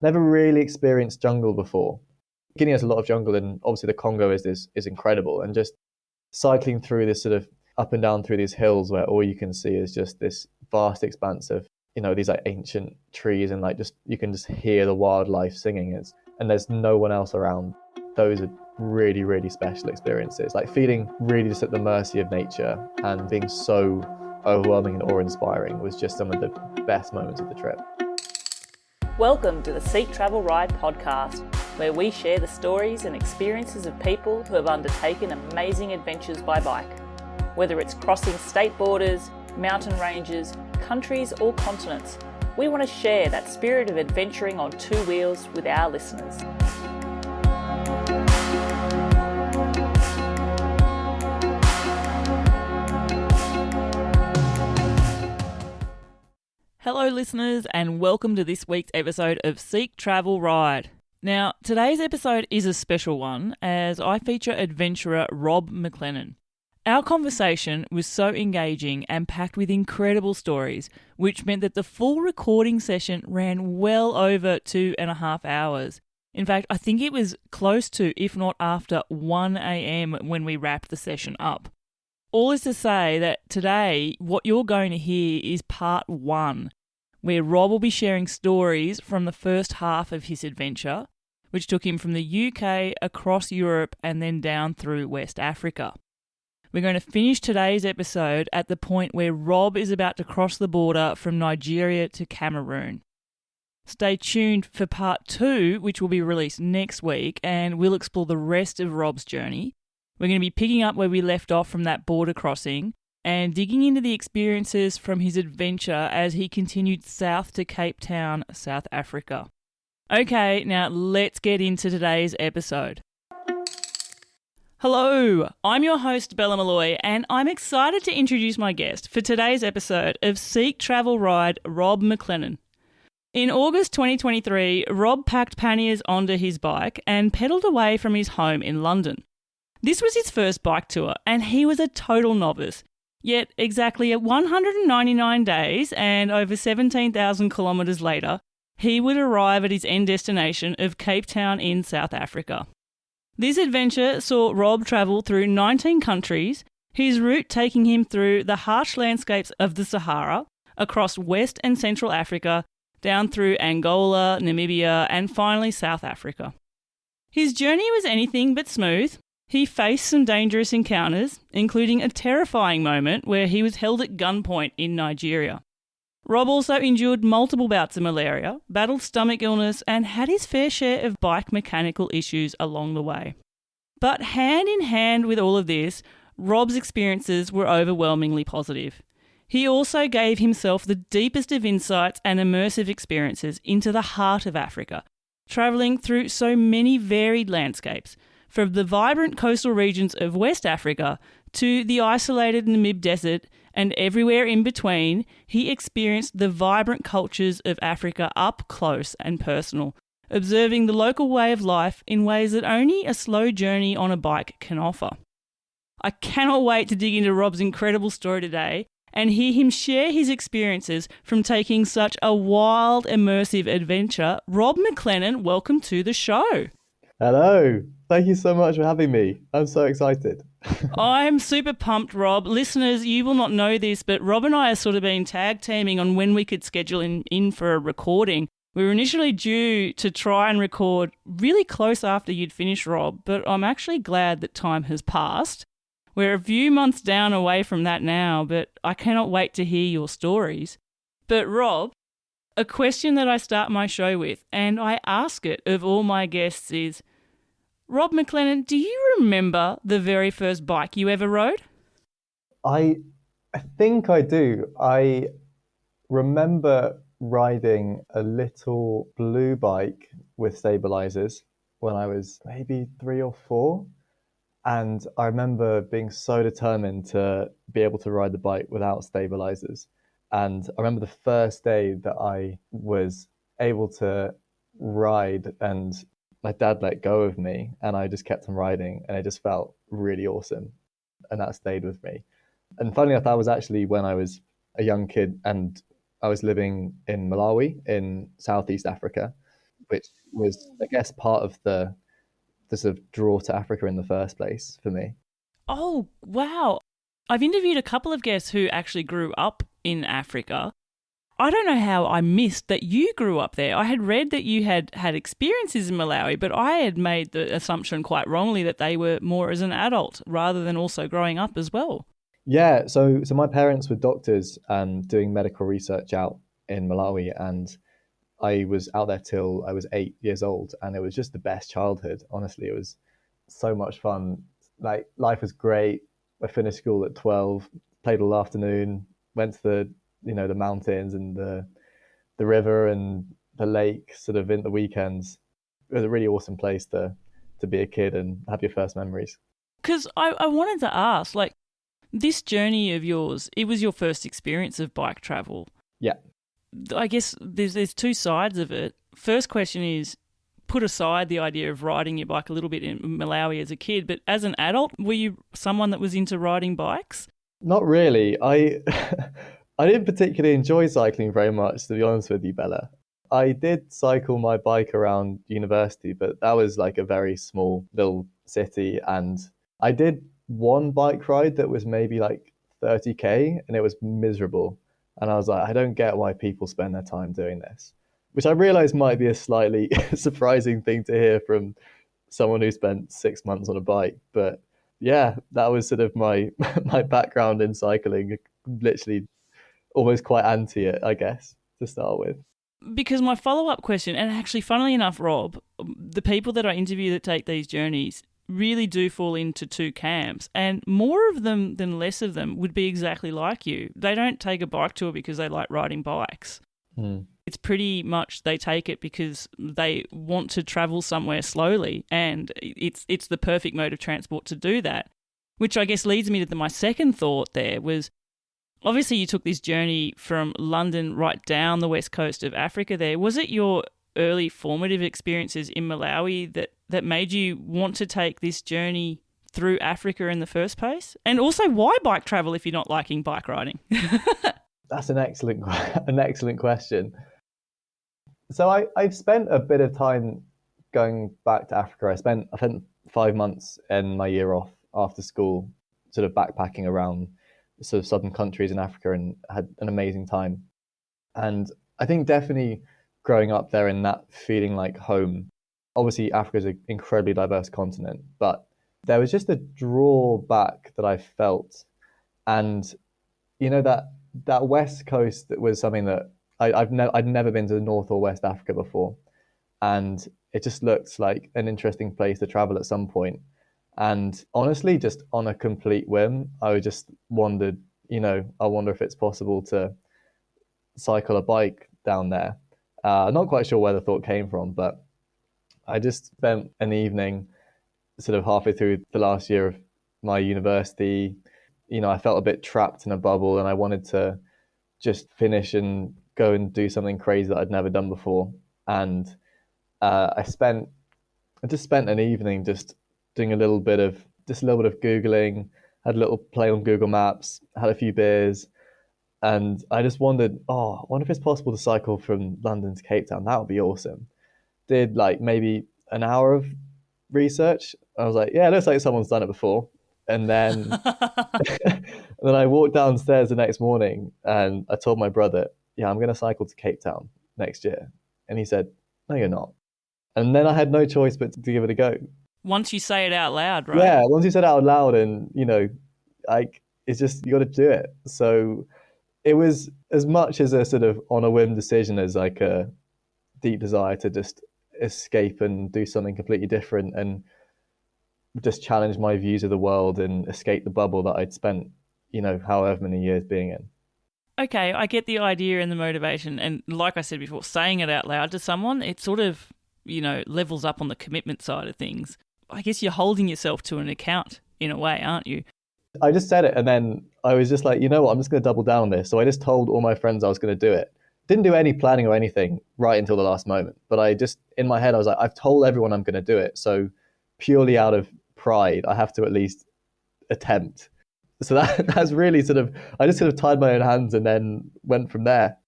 Never really experienced jungle before. Guinea has a lot of jungle, and obviously the Congo is incredible. And just cycling through this sort of up and down through these hills where all you can see is just this vast expanse of these like ancient trees, and like just you can just hear the wildlife singing. And there's no one else around. Those are really, really special experiences. Like feeling really just at the mercy of nature and being so overwhelming and awe-inspiring was just some of the best moments of the trip. Welcome to the Seek Travel Ride podcast, where we share the stories and experiences of people who have undertaken amazing adventures by bike. Whether it's crossing state borders, mountain ranges, countries or continents, we want to share that spirit of adventuring on two wheels with our listeners. Hello listeners, and welcome to this week's episode of Seek Travel Ride. Now, today's episode is a special one as I feature adventurer Rob MacLennan. Our conversation was so engaging and packed with incredible stories, which meant that the full recording session ran well over 2.5 hours. In fact, I think it was close to, if not after, 1 a.m. when we wrapped the session up. All is to say that today, what you're going to hear is part 1, where Rob will be sharing stories from the first half of his adventure, which took him from the UK across Europe and then down through West Africa. We're going to finish today's episode at the point where Rob is about to cross the border from Nigeria to Cameroon. Stay tuned for part 2, which will be released next week, and we'll explore the rest of Rob's journey. We're going to be picking up where we left off from that border crossing and digging into the experiences from his adventure as he continued south to Cape Town, South Africa. Okay, now let's get into today's episode. Hello, I'm your host Bella Malloy, and I'm excited to introduce my guest for today's episode of Seek Travel Ride, Rob MacLennan. In August 2023, Rob packed panniers onto his bike and pedalled away from his home in London. This was his first bike tour, and he was a total novice. Yet, exactly at 199 days and over 17,000 kilometres later, he would arrive at his end destination of Cape Town in South Africa. This adventure saw Rob travel through 19 countries, his route taking him through the harsh landscapes of the Sahara, across West and Central Africa, down through Angola, Namibia, and finally South Africa. His journey was anything but smooth. He faced some dangerous encounters, including a terrifying moment where he was held at gunpoint in Nigeria. Rob also endured multiple bouts of malaria, battled stomach illness, and had his fair share of bike mechanical issues along the way. But hand in hand with all of this, Rob's experiences were overwhelmingly positive. He also gave himself the deepest of insights and immersive experiences into the heart of Africa, travelling through so many varied landscapes, from the vibrant coastal regions of West Africa to the isolated Namib Desert, and everywhere in between. He experienced the vibrant cultures of Africa up close and personal, observing the local way of life in ways that only a slow journey on a bike can offer. I cannot wait to dig into Rob's incredible story today and hear him share his experiences from taking such a wild, immersive adventure. Rob MacLennan, welcome to the show. Hello. Thank you so much for having me. I'm so excited. I'm super pumped, Rob. Listeners, you will not know this, but Rob and I have sort of been tag teaming on when we could schedule in for a recording. We were initially due to try and record really close after you'd finished, Rob, but I'm actually glad that time has passed. We're a few months down away from that now, but I cannot wait to hear your stories. But Rob, a question that I start my show with, and I ask it of all my guests, is, Rob MacLennan, do you remember the very first bike you ever rode? I think I do. I remember riding a little blue bike with stabilizers when I was maybe 3 or 4. And I remember being so determined to be able to ride the bike without stabilizers. And I remember the first day that I was able to ride and my dad let go of me and I just kept on riding and it just felt really awesome. And that stayed with me. And funny enough, that was actually when I was a young kid and I was living in Malawi in Southeast Africa. which was, I guess, part of the sort of draw to Africa in the first place for me. Oh, wow. I've interviewed a couple of guests who actually grew up in Africa. I don't know how I missed that you grew up there. I had read that you had had experiences in Malawi, but I had made the assumption quite wrongly that they were more as an adult rather than also growing up as well. Yeah, so my parents were doctors doing medical research out in Malawi, and I was out there till I was 8 years old, and it was just the best childhood. Honestly, it was so much fun. Like life was great. I finished school at 12, played all afternoon, went to the mountains and the river and the lake sort of in the weekends. It was a really awesome place to be a kid and have your first memories. Because I wanted to ask, like, this journey of yours, it was your first experience of bike travel. Yeah. I guess there's two sides of it. First question is, put aside the idea of riding your bike a little bit in Malawi as a kid, but as an adult, were you someone that was into riding bikes? Not really. I I didn't particularly enjoy cycling very much, to be honest with you, Bella. I did cycle my bike around university, but that was like a very small little city, and I did one bike ride that was maybe like 30k, and it was miserable. And I was like, I don't get why people spend their time doing this, which I realize might be a slightly surprising thing to hear from someone who spent 6 months on a bike. But yeah, that was sort of my my background in cycling, literally almost quite anti it, I guess, to start with. Because my follow-up question, and actually funnily enough, Rob, the people that I interview that take these journeys really do fall into two camps, and more of them than less of them would be exactly like you. They don't take a bike tour because they like riding bikes. Hmm. It's pretty much they take it because they want to travel somewhere slowly, and it's the perfect mode of transport to do that. Which I guess leads me to my second thought there was, obviously you took this journey from London right down the west coast of Africa there. Was it your early formative experiences in Malawi that made you want to take this journey through Africa in the first place? And also, why bike travel if you're not liking bike riding? That's an excellent question. So I've spent a bit of time going back to Africa. I spent 5 months in my year off after school, sort of backpacking around sort of southern countries in Africa, and had an amazing time. And I think definitely growing up there in that feeling like home. Obviously, Africa is an incredibly diverse continent, but there was just a drawback that I felt, and that west coast that was something that I'd never been to North or West Africa before, and it just looked like an interesting place to travel at some point. And honestly, just on a complete whim, I just wondered, I wonder if it's possible to cycle a bike down there. Not quite sure where the thought came from, but I just spent an evening sort of halfway through the last year of my university. I felt a bit trapped in a bubble, and I wanted to just finish and go and do something crazy that I'd never done before. And I just spent an evening just doing a little bit of Googling, had a little play on Google Maps, had a few beers, and I just wondered, I wonder if it's possible to cycle from London to Cape Town. That would be awesome. Did like maybe an hour of research. I was like, yeah, it looks like someone's done it before. And then and then I walked downstairs the next morning and I told my brother, yeah, I'm going to cycle to Cape Town next year. And he said, no, you're not. And then I had no choice but to give it a go. Once you say it out loud, right? Yeah, once you said it out loud, and like it's just you got to do it. So it was as much as a sort of on a whim decision as like a deep desire to just escape and do something completely different and just challenge my views of the world and escape the bubble that I'd spent, however many years being in. Okay, I get the idea and the motivation. And like I said before, saying it out loud to someone, it sort of, levels up on the commitment side of things. I guess you're holding yourself to an account in a way, aren't you? I just said it, and then I was just like, you know what, I'm just going to double down on this. So I just told all my friends I was going to do it. Didn't do any planning or anything right until the last moment. But I just, in my head, I was like, I've told everyone I'm going to do it. So purely out of pride, I have to at least attempt. So that's really sort of, I just sort of tied my own hands and then went from there.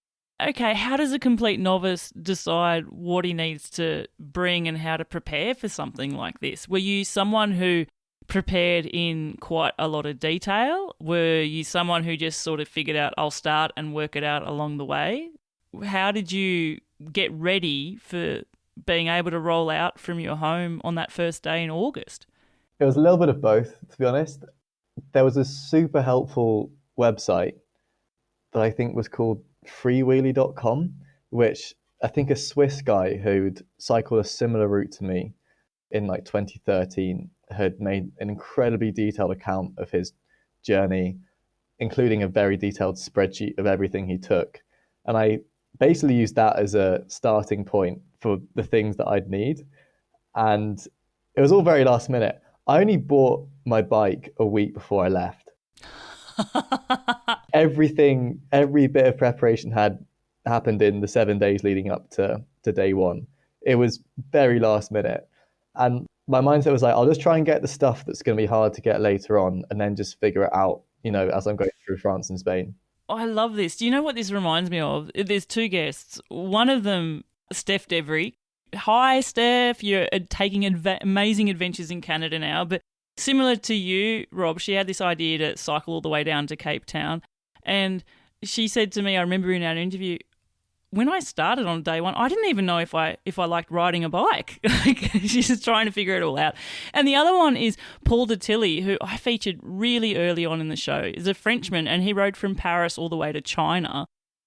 Okay, how does a complete novice decide what he needs to bring and how to prepare for something like this? Were you someone who prepared in quite a lot of detail? Were you someone who just sort of figured out, I'll start and work it out along the way? How did you get ready for being able to roll out from your home on that first day in August? It was a little bit of both, to be honest. There was a super helpful website that I think was called freewheelie.com, which I think a Swiss guy who'd cycled a similar route to me in like 2013 had made an incredibly detailed account of his journey, including a very detailed spreadsheet of everything he took. And I basically used that as a starting point for the things that I'd need. And it was all very last minute. I only bought my bike a week before I left. Everything, every bit of preparation had happened in the 7 days leading up to day one. It was very last minute. And my mindset was like, I'll just try and get the stuff that's going to be hard to get later on and then just figure it out, as I'm going through France and Spain. I love this. Do you know what this reminds me of? There's two guests. One of them, Steph Devery. Hi, Steph. You're taking amazing adventures in Canada now. But similar to you, Rob, she had this idea to cycle all the way down to Cape Town. And she said to me, I remember in our interview, when I started on day one, I didn't even know if I liked riding a bike. She's just trying to figure it all out. And the other one is Paul de Tilly, who I featured really early on in the show. He's a Frenchman, and he rode from Paris all the way to China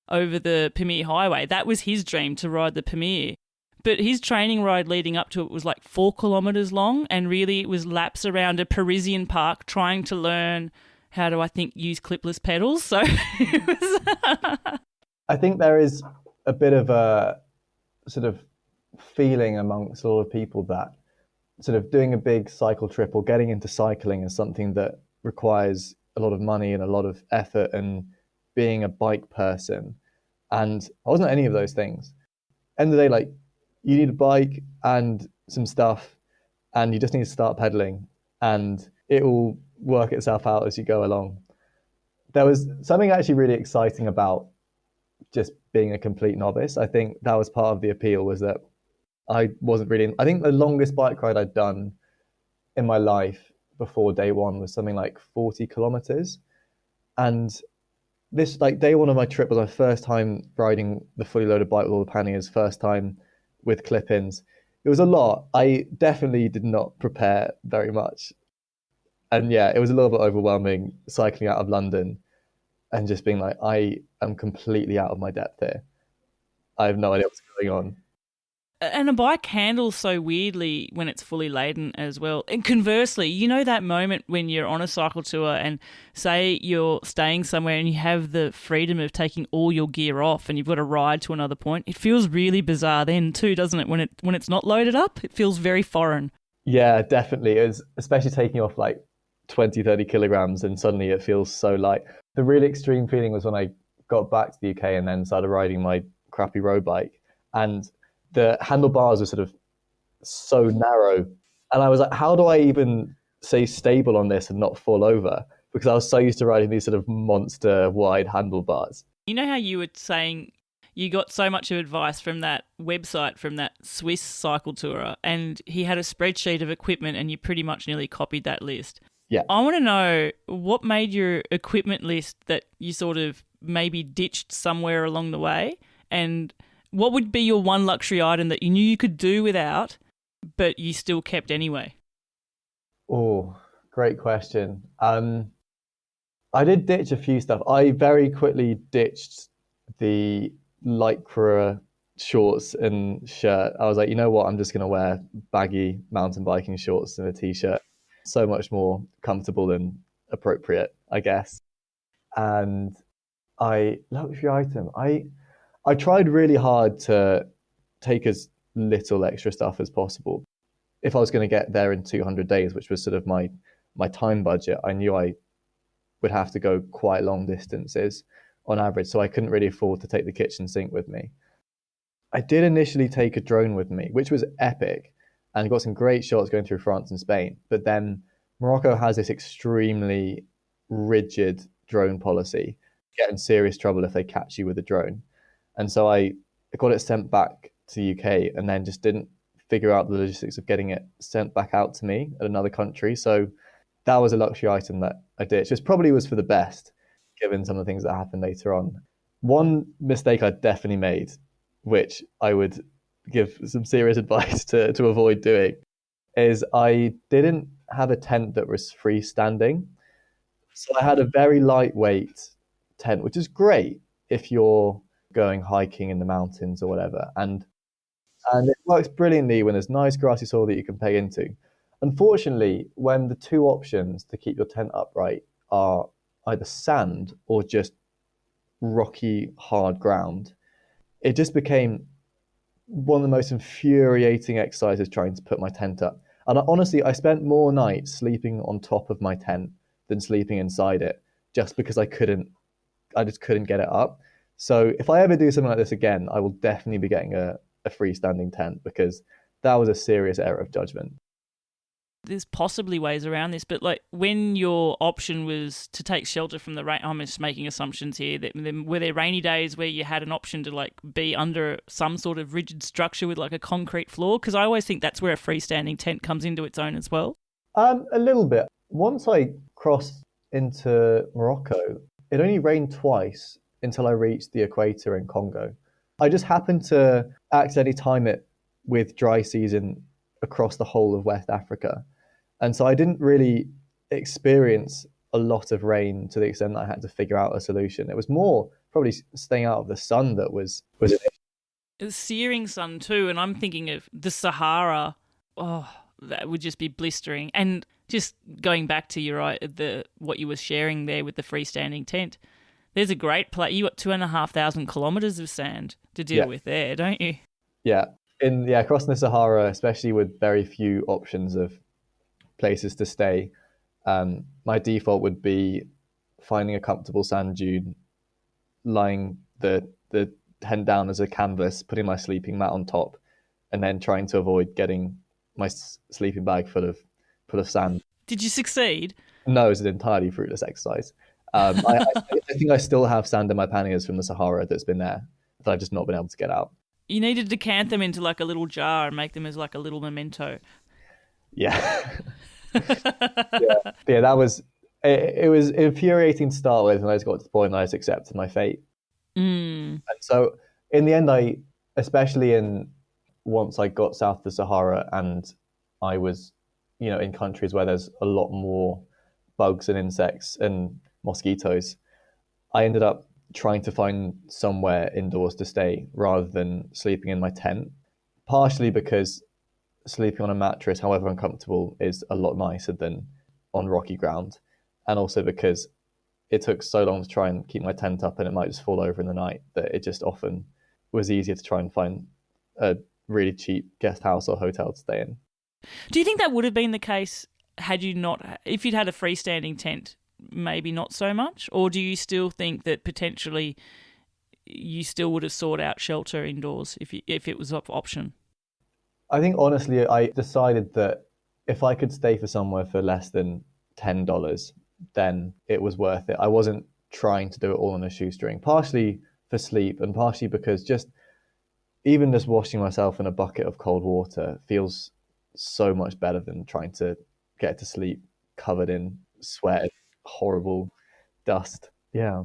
over the Pamir Highway. That was his dream, to ride the Pamir. But his training ride leading up to it was like 4 kilometres long, and really it was laps around a Parisian park trying to learn how to, I think, use clipless pedals. So it was I think there is a bit of a sort of feeling amongst a lot of people that sort of doing a big cycle trip or getting into cycling is something that requires a lot of money and a lot of effort and being a bike person. And I wasn't any of those things. End of the day, like, you need a bike and some stuff, and you just need to start pedaling, and it will work itself out as you go along. There was something actually really exciting about just being a complete novice. I think that was part of the appeal, was that I wasn't really, I think the longest bike ride I'd done in my life before day one was something like 40 kilometers. And this, like, day one of my trip was my first time riding the fully loaded bike with all the panniers, first time with clip-ins. It was a lot. I definitely did not prepare very much. And yeah, it was a little bit overwhelming cycling out of London and just being like, I am completely out of my depth here. I have no idea what's going on. And a bike handles so weirdly when it's fully laden as well. And conversely, you know that moment when you're on a cycle tour and say you're staying somewhere and you have the freedom of taking all your gear off and you've got to ride to another point? It feels really bizarre then too, doesn't it? When it's not loaded up, it feels very foreign. Yeah, definitely. It was, especially taking off like 20, 30 kilograms and suddenly it feels so light. The really extreme feeling was when I got back to the UK and then started riding my crappy road bike, and the handlebars are sort of so narrow. And I was like, how do I even stay stable on this and not fall over? Because I was so used to riding these sort of monster wide handlebars. You know how you were saying you got so much of advice from that website, from that Swiss cycle tourer, and he had a spreadsheet of equipment and you pretty much nearly copied that list. Yeah. I want to know what made your equipment list that you sort of maybe ditched somewhere along the way, and what would be your one luxury item that you knew you could do without, but you still kept anyway? Oh, great question. I did ditch a few stuff. I very quickly ditched the lycra shorts and shirt. I was like, you know what? I'm just going to wear baggy mountain biking shorts and a t-shirt. So much more comfortable and appropriate, I guess. And luxury item. I tried really hard to take as little extra stuff as possible. If I was going to get there in 200 days, which was sort of my time budget, I knew I would have to go quite long distances on average, so I couldn't really afford to take the kitchen sink with me. I did initially take a drone with me, which was epic, and got some great shots going through France and Spain. But then Morocco has this extremely rigid drone policy. You get in serious trouble if they catch you with a drone. And so I got it sent back to the UK and then just didn't figure out the logistics of getting it sent back out to me at another country. So that was a luxury item that I ditched, which probably was for the best, given some of the things that happened later on. One mistake I definitely made, which I would give some serious advice to avoid doing, is I didn't have a tent that was freestanding. So I had a very lightweight tent, which is great if you're going hiking in the mountains or whatever. And it works brilliantly when there's nice grassy soil that you can peg into. Unfortunately, when the two options to keep your tent upright are either sand or just rocky, hard ground, it just became one of the most infuriating exercises trying to put my tent up. And honestly, I spent more nights sleeping on top of my tent than sleeping inside it, just because I just couldn't get it up. So if I ever do something like this again, I will definitely be getting a freestanding tent, because that was a serious error of judgment. There's possibly ways around this, but like when your option was to take shelter from the rain, I'm just making assumptions here. That were there rainy days where you had an option to like be under some sort of rigid structure with like a concrete floor? Because I always think that's where a freestanding tent comes into its own as well. A little bit. Once I crossed into Morocco, it only rained twice until I reached the equator in Congo. I just happened to accidentally time it with dry season across the whole of West Africa. And so I didn't really experience a lot of rain to the extent that I had to figure out a solution. It was more probably staying out of the sun that was an issue. It's searing sun too, and I'm thinking of the Sahara. Oh, that would just be blistering. And just going back to what you were sharing there with the freestanding tent, there's a great place. You got 2,500 kilometers of sand to deal with there, don't you? Yeah, crossing the Sahara, especially with very few options of places to stay, my default would be finding a comfortable sand dune, lying the tent down as a canvas, putting my sleeping mat on top, and then trying to avoid getting my sleeping bag full of sand. Did you succeed? No, it was an entirely fruitless exercise. I think I still have sand in my panniers from the Sahara that's been there that I've just not been able to get out. You need to decant them into like a little jar and make them as like a little memento. Yeah. Yeah, that was it was infuriating to start with, and I just got to the point that I just accepted my fate. And so in the end, once I got south of the Sahara and I was, in countries where there's a lot more bugs and insects and mosquitoes, I ended up trying to find somewhere indoors to stay rather than sleeping in my tent, partially because sleeping on a mattress, however uncomfortable, is a lot nicer than on rocky ground, and also because it took so long to try and keep my tent up and it might just fall over in the night that it just often was easier to try and find a really cheap guest house or hotel to stay in. Do you think that would have been the case if you'd had a freestanding tent, maybe not so much? Or do you still think that potentially you still would have sought out shelter indoors if it was an option? I think honestly, I decided that if I could stay for somewhere for less than $10, then it was worth it. I wasn't trying to do it all on a shoestring, partially for sleep and partially because even just washing myself in a bucket of cold water feels so much better than trying to get to sleep covered in sweat, horrible dust. Yeah.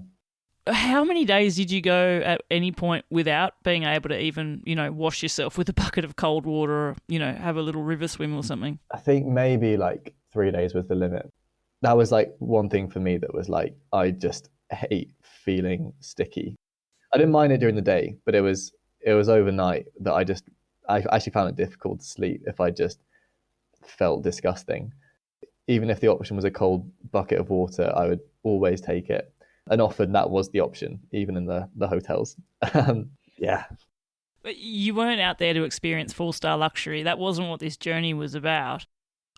How many days did you go at any point without being able to even, wash yourself with a bucket of cold water or, have a little river swim or something? I think maybe like 3 days was the limit. That was like one thing for me that was like, I just hate feeling sticky. I didn't mind it during the day, but it was overnight that I actually found it difficult to sleep if I just felt disgusting. Even if the option was a cold bucket of water, I would always take it. And often that was the option, even in the hotels. Yeah. But you weren't out there to experience 4-star luxury. That wasn't what this journey was about.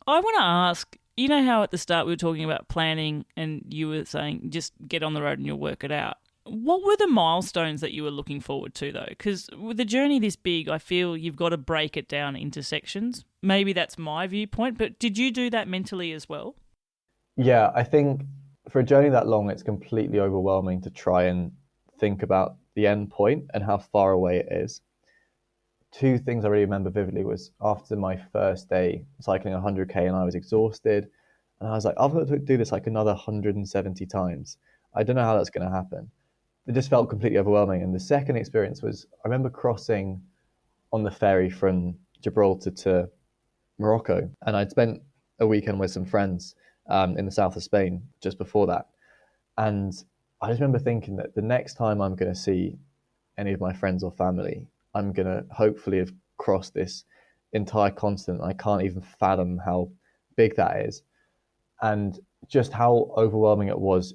I want to ask, how at the start we were talking about planning and you were saying just get on the road and you'll work it out. What were the milestones that you were looking forward to, though? Because with a journey this big, I feel you've got to break it down into sections. Maybe that's my viewpoint, but did you do that mentally as well? Yeah, I think for a journey that long, it's completely overwhelming to try and think about the end point and how far away it is. Two things I really remember vividly was after my first day cycling 100k and I was exhausted, and I was like, I've got to do this like another 170 times. I don't know how that's going to happen. It just felt completely overwhelming. And the second experience was I remember crossing on the ferry from Gibraltar to Morocco, and I'd spent a weekend with some friends in the south of Spain just before that. And I just remember thinking that the next time I'm going to see any of my friends or family, I'm going to hopefully have crossed this entire continent. I can't even fathom how big that is. And just how overwhelming it was.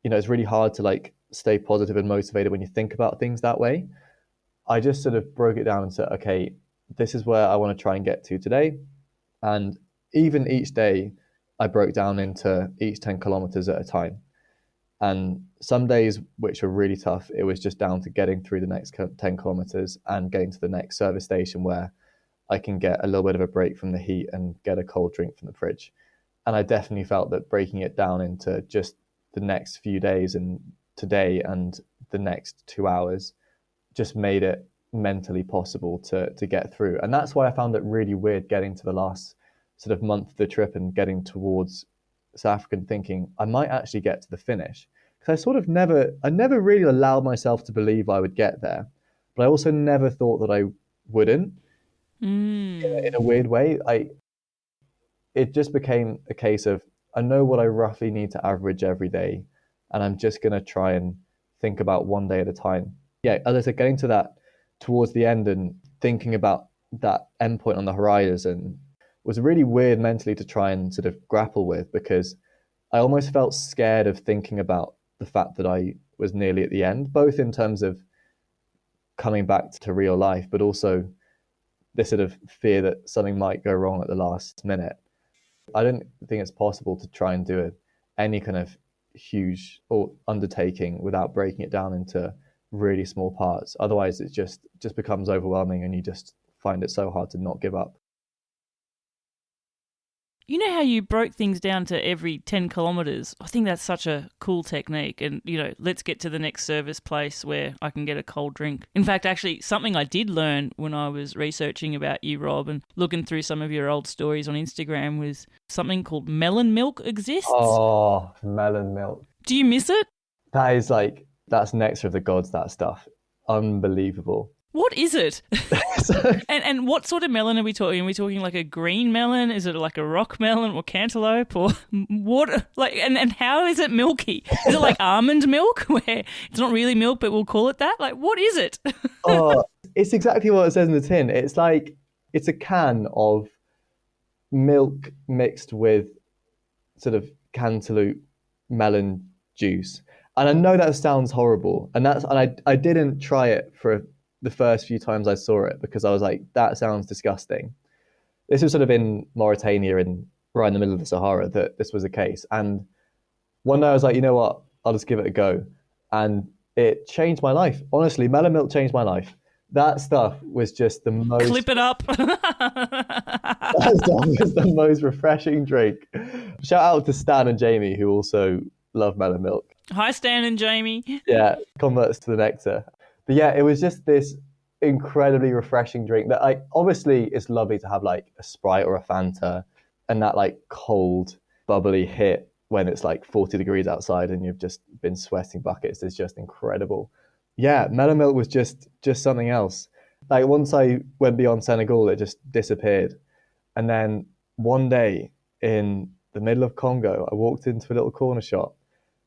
It's really hard to like stay positive and motivated when you think about things that way. I just sort of broke it down and said, okay, this is where I want to try and get to today. And even each day, I broke down into each 10 kilometers at a time. And some days, which were really tough, it was just down to getting through the next 10 kilometers and getting to the next service station where I can get a little bit of a break from the heat and get a cold drink from the fridge. And I definitely felt that breaking it down into just the next few days and today and the next 2 hours just made it mentally possible to get through. And that's why I found it really weird getting to the last sort of month of the trip and getting towards South Africa and thinking I might actually get to the finish. Because I never really allowed myself to believe I would get there. But I also never thought that I wouldn't. In a weird way. It just became a case of I know what I roughly need to average every day, and I'm just going to try and think about one day at a time. Yeah, as I said, getting to that towards the end and thinking about that endpoint on the horizon was really weird mentally to try and sort of grapple with, because I almost felt scared of thinking about the fact that I was nearly at the end, both in terms of coming back to real life, but also this sort of fear that something might go wrong at the last minute. I don't think it's possible to try and do any kind of huge or undertaking without breaking it down into really small parts. Otherwise, it just becomes overwhelming and you just find it so hard to not give up. You know how you broke things down to every 10 kilometres? I think that's such a cool technique. And, let's get to the next service place where I can get a cold drink. In fact, actually, something I did learn when I was researching about you, Rob, and looking through some of your old stories on Instagram was something called melon milk exists. Oh, melon milk. Do you miss it? That is that's nectar of the gods, that stuff. Unbelievable. What is it? and what sort of melon are we talking? Are we talking like a green melon? Is it like a rock melon or cantaloupe or what? And how is it milky? Is it like almond milk where it's not really milk but we'll call it that? Like, what is it? It's exactly what it says in the tin. It's like it's a can of milk mixed with sort of cantaloupe melon juice. And I know that sounds horrible, and I didn't try it for the first few times I saw it because I was like, that sounds disgusting. This was sort of in Mauritania and right in the middle of the Sahara that this was the case. And one day I was like, you know what? I'll just give it a go. And it changed my life. Honestly, melon milk changed my life. That stuff was just the most... Clip it up. That stuff was the most refreshing drink. Shout out to Stan and Jamie, who also love melon milk. Hi, Stan and Jamie. Yeah, converts to the nectar. But yeah, it was just this incredibly refreshing drink that obviously it's lovely to have like a Sprite or a Fanta and that like cold, bubbly hit when it's like 40 degrees outside and you've just been sweating buckets is just incredible. Yeah, melon milk was just something else. Like once I went beyond Senegal, it just disappeared. And then one day in the middle of Congo, I walked into a little corner shop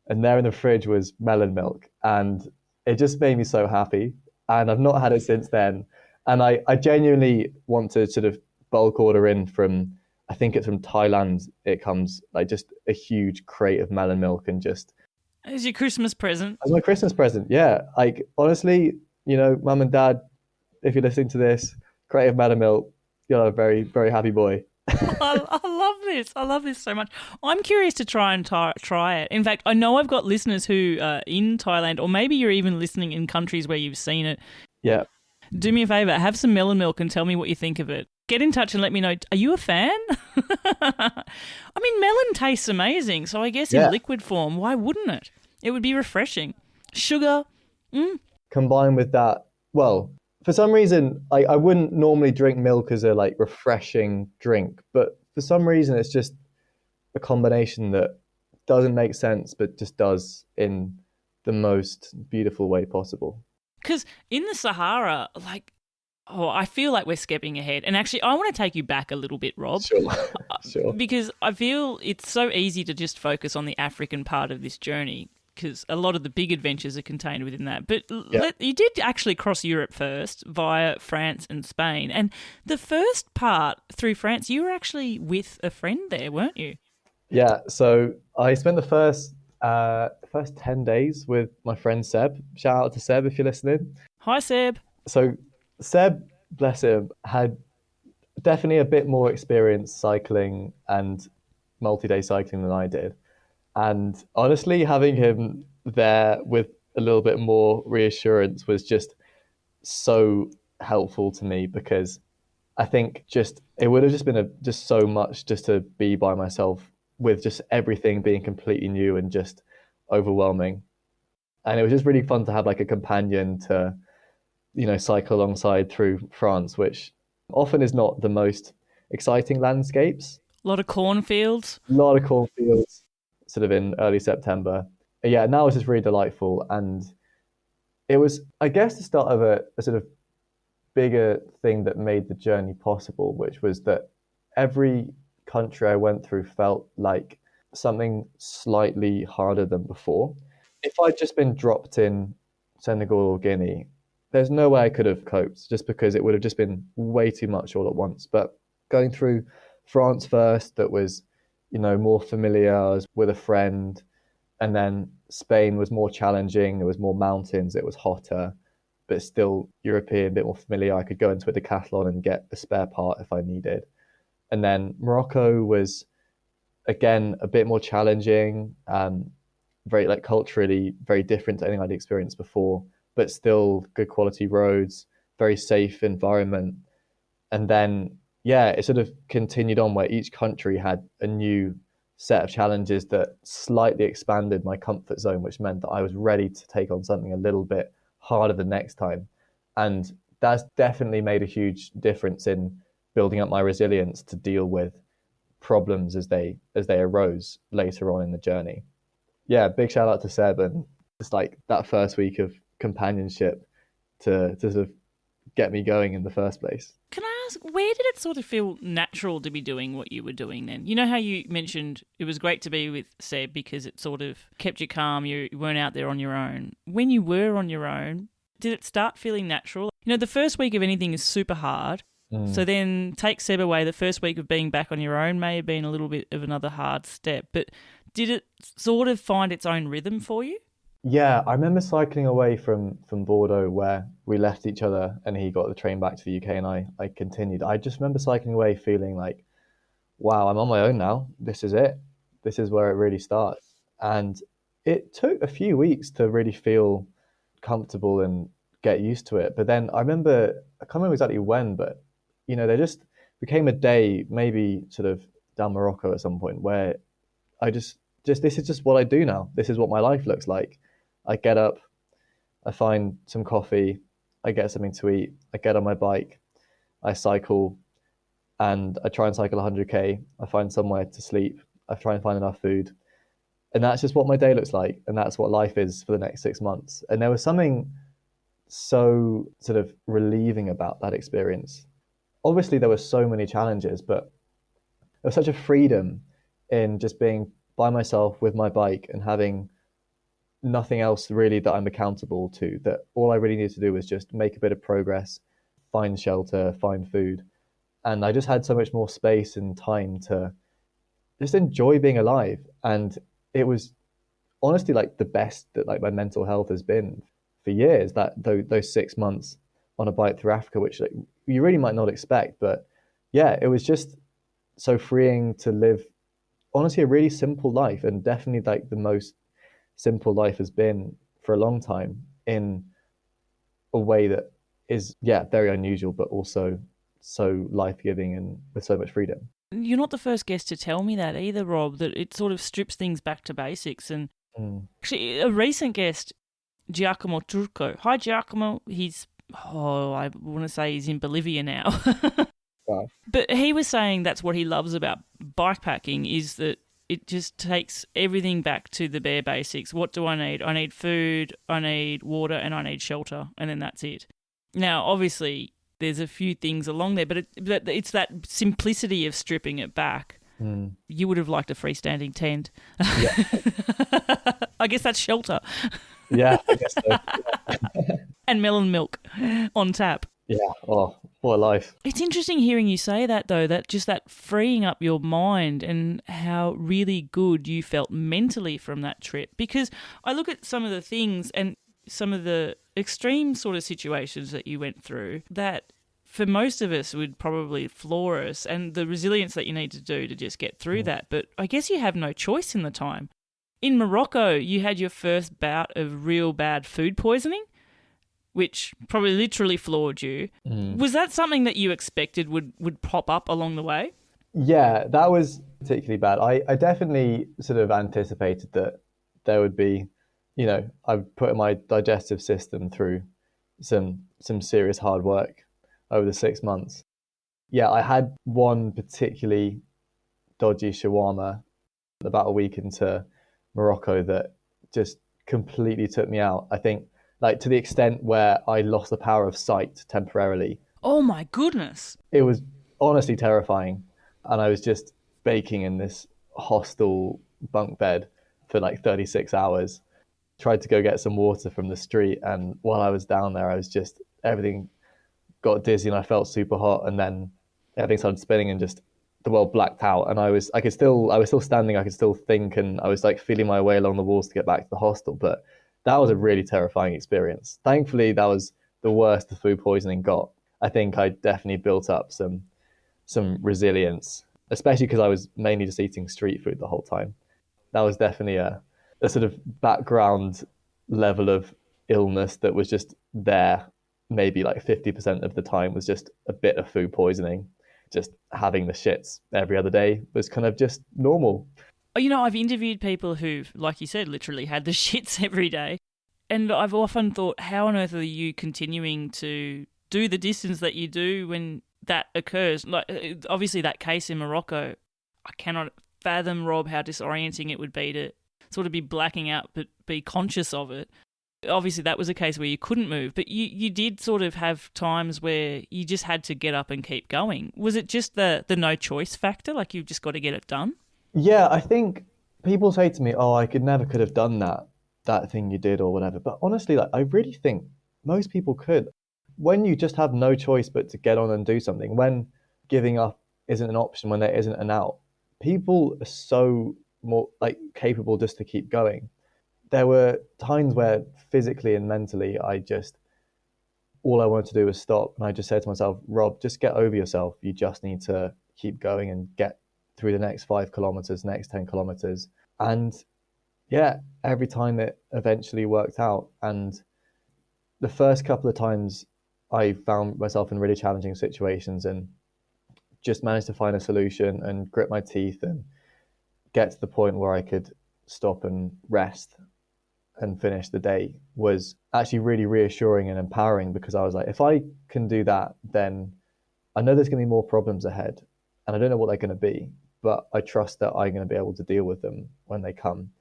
and there in the fridge was melon milk, and it just made me so happy. And I've not had it since then. And I genuinely want to sort of bulk order in from, I think it's from Thailand. It comes like just a huge crate of melon milk and just... As your Christmas present. As my Christmas present, yeah. Like, honestly, mum and dad, if you're listening to this, crate of melon milk, you're a very, very happy boy. I love this. I love this so much. I'm curious to try and try it. In fact, I know I've got listeners who are in Thailand, or maybe you're even listening in countries where you've seen it. Yeah. Do me a favour, have some melon milk and tell me what you think of it. Get in touch and let me know. Are you a fan? I mean, melon tastes amazing, so I guess in liquid form, why wouldn't it? It would be refreshing. Sugar, combined with that, well, for some reason, I wouldn't normally drink milk as a like refreshing drink, but for some reason, it's just a combination that doesn't make sense, but just does in the most beautiful way possible. Because in the Sahara, like, oh, I feel like we're skipping ahead. And actually, I want to take you back a little bit, Rob, Sure, sure. because I feel it's so easy to just focus on the African part of this journey because a lot of the big adventures are contained within that. But Yeah. you did actually cross Europe first via France and Spain. And the first part through France, you were actually with a friend there, weren't you? Yeah, so I spent the first 10 days with my friend Seb. Shout out to Seb if you're listening. Hi, Seb. So Seb, bless him, had definitely a bit more experience cycling and multi-day cycling than I did. And honestly, having him there with a little bit more reassurance was just so helpful to me because I think just it would have just been just so much just to be by myself with just everything being completely new and just overwhelming. And it was just really fun to have like a companion to, cycle alongside through France, which often is not the most exciting landscapes. A lot of cornfields. A lot of cornfields, sort of in early September. Yeah, now it's just really delightful, and it was, I guess, the start of a sort of bigger thing that made the journey possible, which was that every country I went through felt like something slightly harder than before. If I'd just been dropped in Senegal or Guinea, there's no way I could have coped just because it would have just been way too much all at once. But going through France first, that was, more familiar. I was with a friend, and then Spain was more challenging. There was more mountains. It was hotter, but still European, a bit more familiar. I could go into a decathlon and get a spare part if I needed. And then Morocco was again a bit more challenging, very like culturally very different to anything I'd experienced before, but still good quality roads, very safe environment. And then yeah, it sort of continued on where each country had a new set of challenges that slightly expanded my comfort zone, which meant that I was ready to take on something a little bit harder the next time. And that's definitely made a huge difference in building up my resilience to deal with problems as they arose later on in the journey. Yeah, big shout out to Seb and just like that first week of companionship to sort of get me going in the first place. Can I ask, where did it sort of feel natural to be doing what you were doing then? You know how you mentioned it was great to be with Seb because it sort of kept you calm, you weren't out there on your own. When you were on your own, did it start feeling natural? You know, the first week of anything is super hard. So then take Seb away, the first week of being back on your own may have been a little bit of another hard step, but did it sort of find its own rhythm for you? Yeah, I remember cycling away from Bordeaux where we left each other and he got the train back to the UK and I continued. I just remember cycling away feeling like, wow, I'm on my own now. This is it. This is where it really starts. And it took a few weeks to really feel comfortable and get used to it. But then I can't remember exactly when, but there just became a day, maybe sort of down Morocco at some point, where I just this is just what I do now. This is what my life looks like. I get up, I find some coffee, I get something to eat, I get on my bike, I cycle, and I try and cycle 100k. I find somewhere to sleep. I try and find enough food, and that's just what my day looks like, and that's what life is for the next 6 months. And there was something so sort of relieving about that experience. Obviously, there were so many challenges, but there was such a freedom in just being by myself with my bike and having nothing else really that I'm accountable to. That all I really needed to do was just make a bit of progress, find shelter, find food. And I just had so much more space and time to just enjoy being alive. And it was honestly like the best that like my mental health has been for years. That those 6 months on a bike through Africa, which like, you really might not expect, but yeah, it was just so freeing to live honestly a really simple life, and definitely like the most simple life has been for a long time in a way that is yeah very unusual, but also so life giving and with so much freedom. You're not the first guest to tell me that either, Rob, that it sort of strips things back to basics. And Mm. actually, a recent guest Giacomo Turco. Hi, Giacomo. I want to say he's in Bolivia now. Wow. But he was saying that's what he loves about bikepacking is that it just takes everything back to the bare basics. What do I need? I need food, I need water, and I need shelter, and then that's it. Now, obviously, there's a few things along there, but it's that simplicity of stripping it back. Mm. You would have liked a freestanding tent. Yeah. I guess that's shelter. Yeah, I guess so. And melon milk on tap. Yeah. Oh, what a life. It's interesting hearing you say that, though, that just that freeing up your mind and how really good you felt mentally from that trip. Because I look at some of the things and some of the extreme sort of situations that you went through that for most of us would probably floor us, and the resilience that you need to do to just get through that. But I guess you have no choice in the time. In Morocco, you had your first bout of real bad food poisoning, which probably literally floored you. Was that something that you expected would pop up along the way? Yeah, that was particularly bad. I definitely sort of anticipated that there would be, I've put my digestive system through some serious hard work over the 6 months. Yeah, I had one particularly dodgy shawarma about a week into Morocco that just completely took me out. I think like to the extent where I lost the power of sight temporarily. Oh my goodness. It was honestly terrifying. And I was just baking in this hostel bunk bed for like 36 hours. Tried to go get some water from the street. And while I was down there, I was just, everything got dizzy and I felt super hot. And then everything started spinning and just the world blacked out. And I was still standing. I could still think. And I was like feeling my way along the walls to get back to the hostel. But that was a really terrifying experience. Thankfully, that was the worst the food poisoning got. I think I definitely built up some resilience, especially because I was mainly just eating street food the whole time. That was definitely a sort of background level of illness that was just there. Maybe like 50% of the time was just a bit of food poisoning. Just having the shits every other day was kind of just normal. I've interviewed people who've, like you said, literally had the shits every day. And I've often thought, how on earth are you continuing to do the distance that you do when that occurs? Like, obviously, that case in Morocco, I cannot fathom, Rob, how disorienting it would be to sort of be blacking out but be conscious of it. Obviously, that was a case where you couldn't move, but you did sort of have times where you just had to get up and keep going. Was it just the no choice factor, like you've just got to get it done? Yeah, I think people say to me, "Oh, I could have done that thing you did or whatever." But honestly, like I really think most people could. When you just have no choice but to get on and do something, when giving up isn't an option, when there isn't an out, people are so more like capable just to keep going. There were times where physically and mentally all I wanted to do was stop. And I just said to myself, Rob, just get over yourself. You just need to keep going and get through the next 5 kilometers, next 10 kilometers. And yeah, every time it eventually worked out. And the first couple of times I found myself in really challenging situations and just managed to find a solution and grit my teeth and get to the point where I could stop and rest and finish the day was actually really reassuring and empowering, because I was like, if I can do that, then I know there's going to be more problems ahead and I don't know what they're going to be, but I trust that I'm going to be able to deal with them when they come.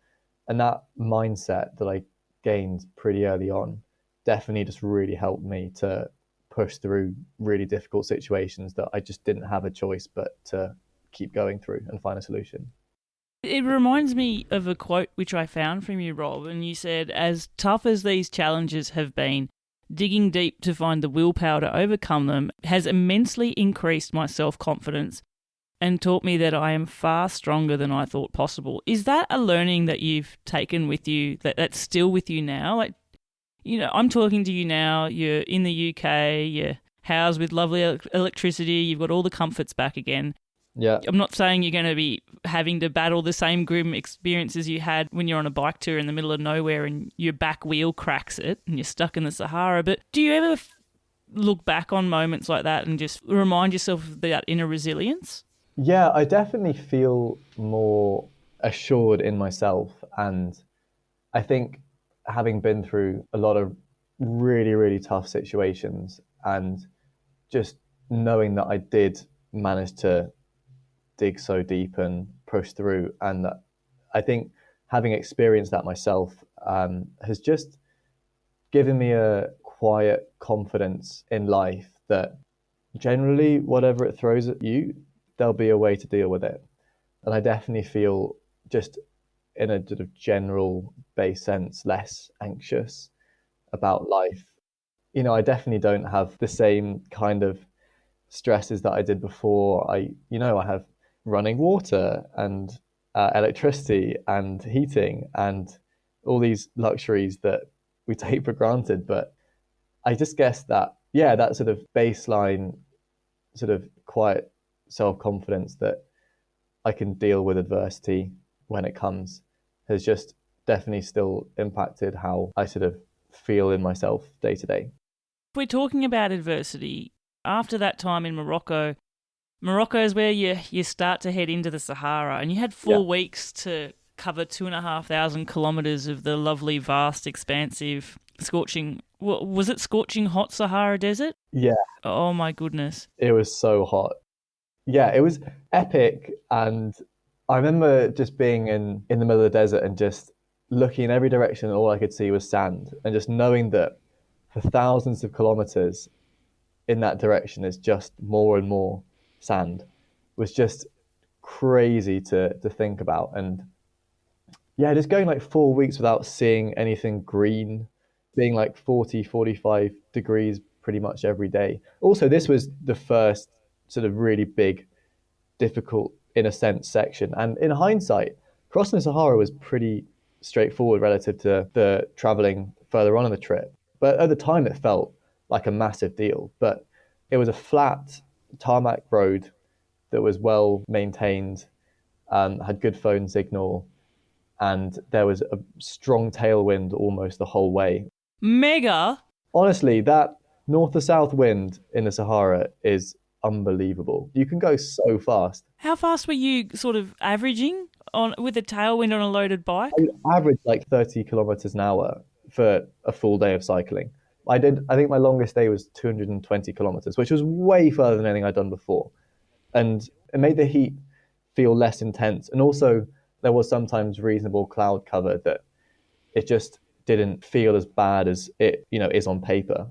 And that mindset that I gained pretty early on definitely just really helped me to push through really difficult situations that I just didn't have a choice but to keep going through and find a solution. It reminds me of a quote which I found from you, Rob, and you said, as tough as these challenges have been, digging deep to find the willpower to overcome them has immensely increased my self-confidence and taught me that I am far stronger than I thought possible. Is that a learning that you've taken with you, that's still with you now? Like, I'm talking to you now, you're in the UK, you're housed with lovely electricity, you've got all the comforts back again. Yeah. I'm not saying you're going to be having to battle the same grim experiences you had when you're on a bike tour in the middle of nowhere and your back wheel cracks it and you're stuck in the Sahara. But do you ever look back on moments like that and just remind yourself of that inner resilience? Yeah, I definitely feel more assured in myself. And I think having been through a lot of really, really tough situations and just knowing that I did manage to dig so deep and push through, and that I think having experienced that myself has just given me a quiet confidence in life that generally, whatever it throws at you, there'll be a way to deal with it. And I definitely feel just in a sort of general base sense less anxious about life. I definitely don't have the same kind of stresses that I did before. I have running water and electricity and heating and all these luxuries that we take for granted. But I just guess that, yeah, that sort of baseline, sort of quiet self confidence that I can deal with adversity when it comes has just definitely still impacted how I sort of feel in myself day to day. If we're talking about adversity, after that time in Morocco is where you start to head into the Sahara, and you had Yeah. 4 weeks to cover 2,500 kilometres of the lovely, vast, expansive, scorching. Was it scorching hot Sahara Desert? Yeah, Oh my goodness! it was so hot. Yeah, it was epic. And I remember just being in the middle of the desert and just looking in every direction, and all I could see was sand. And just knowing that for thousands of kilometers in that direction is just more and more sand was just crazy to think about. And yeah, just going like 4 weeks without seeing anything green, being like 40, 45 degrees pretty much every day. Also, this was the first sort of really big, difficult, in a sense, section. And in hindsight, crossing the Sahara was pretty straightforward relative to the traveling further on in the trip. But at the time, it felt like a massive deal. But it was a flat tarmac road that was well maintained, had good phone signal, and there was a strong tailwind almost the whole way. Mega. Honestly, that north to south wind in the Sahara is unbelievable. You can go so fast. How fast were you sort of averaging on with a tailwind on a loaded bike? I averaged like 30 kilometers an hour for a full day of cycling. I think my longest day was 220 kilometers, which was way further than anything I'd done before. And it made the heat feel less intense. And also, there was sometimes reasonable cloud cover that it just didn't feel as bad as it, is on paper.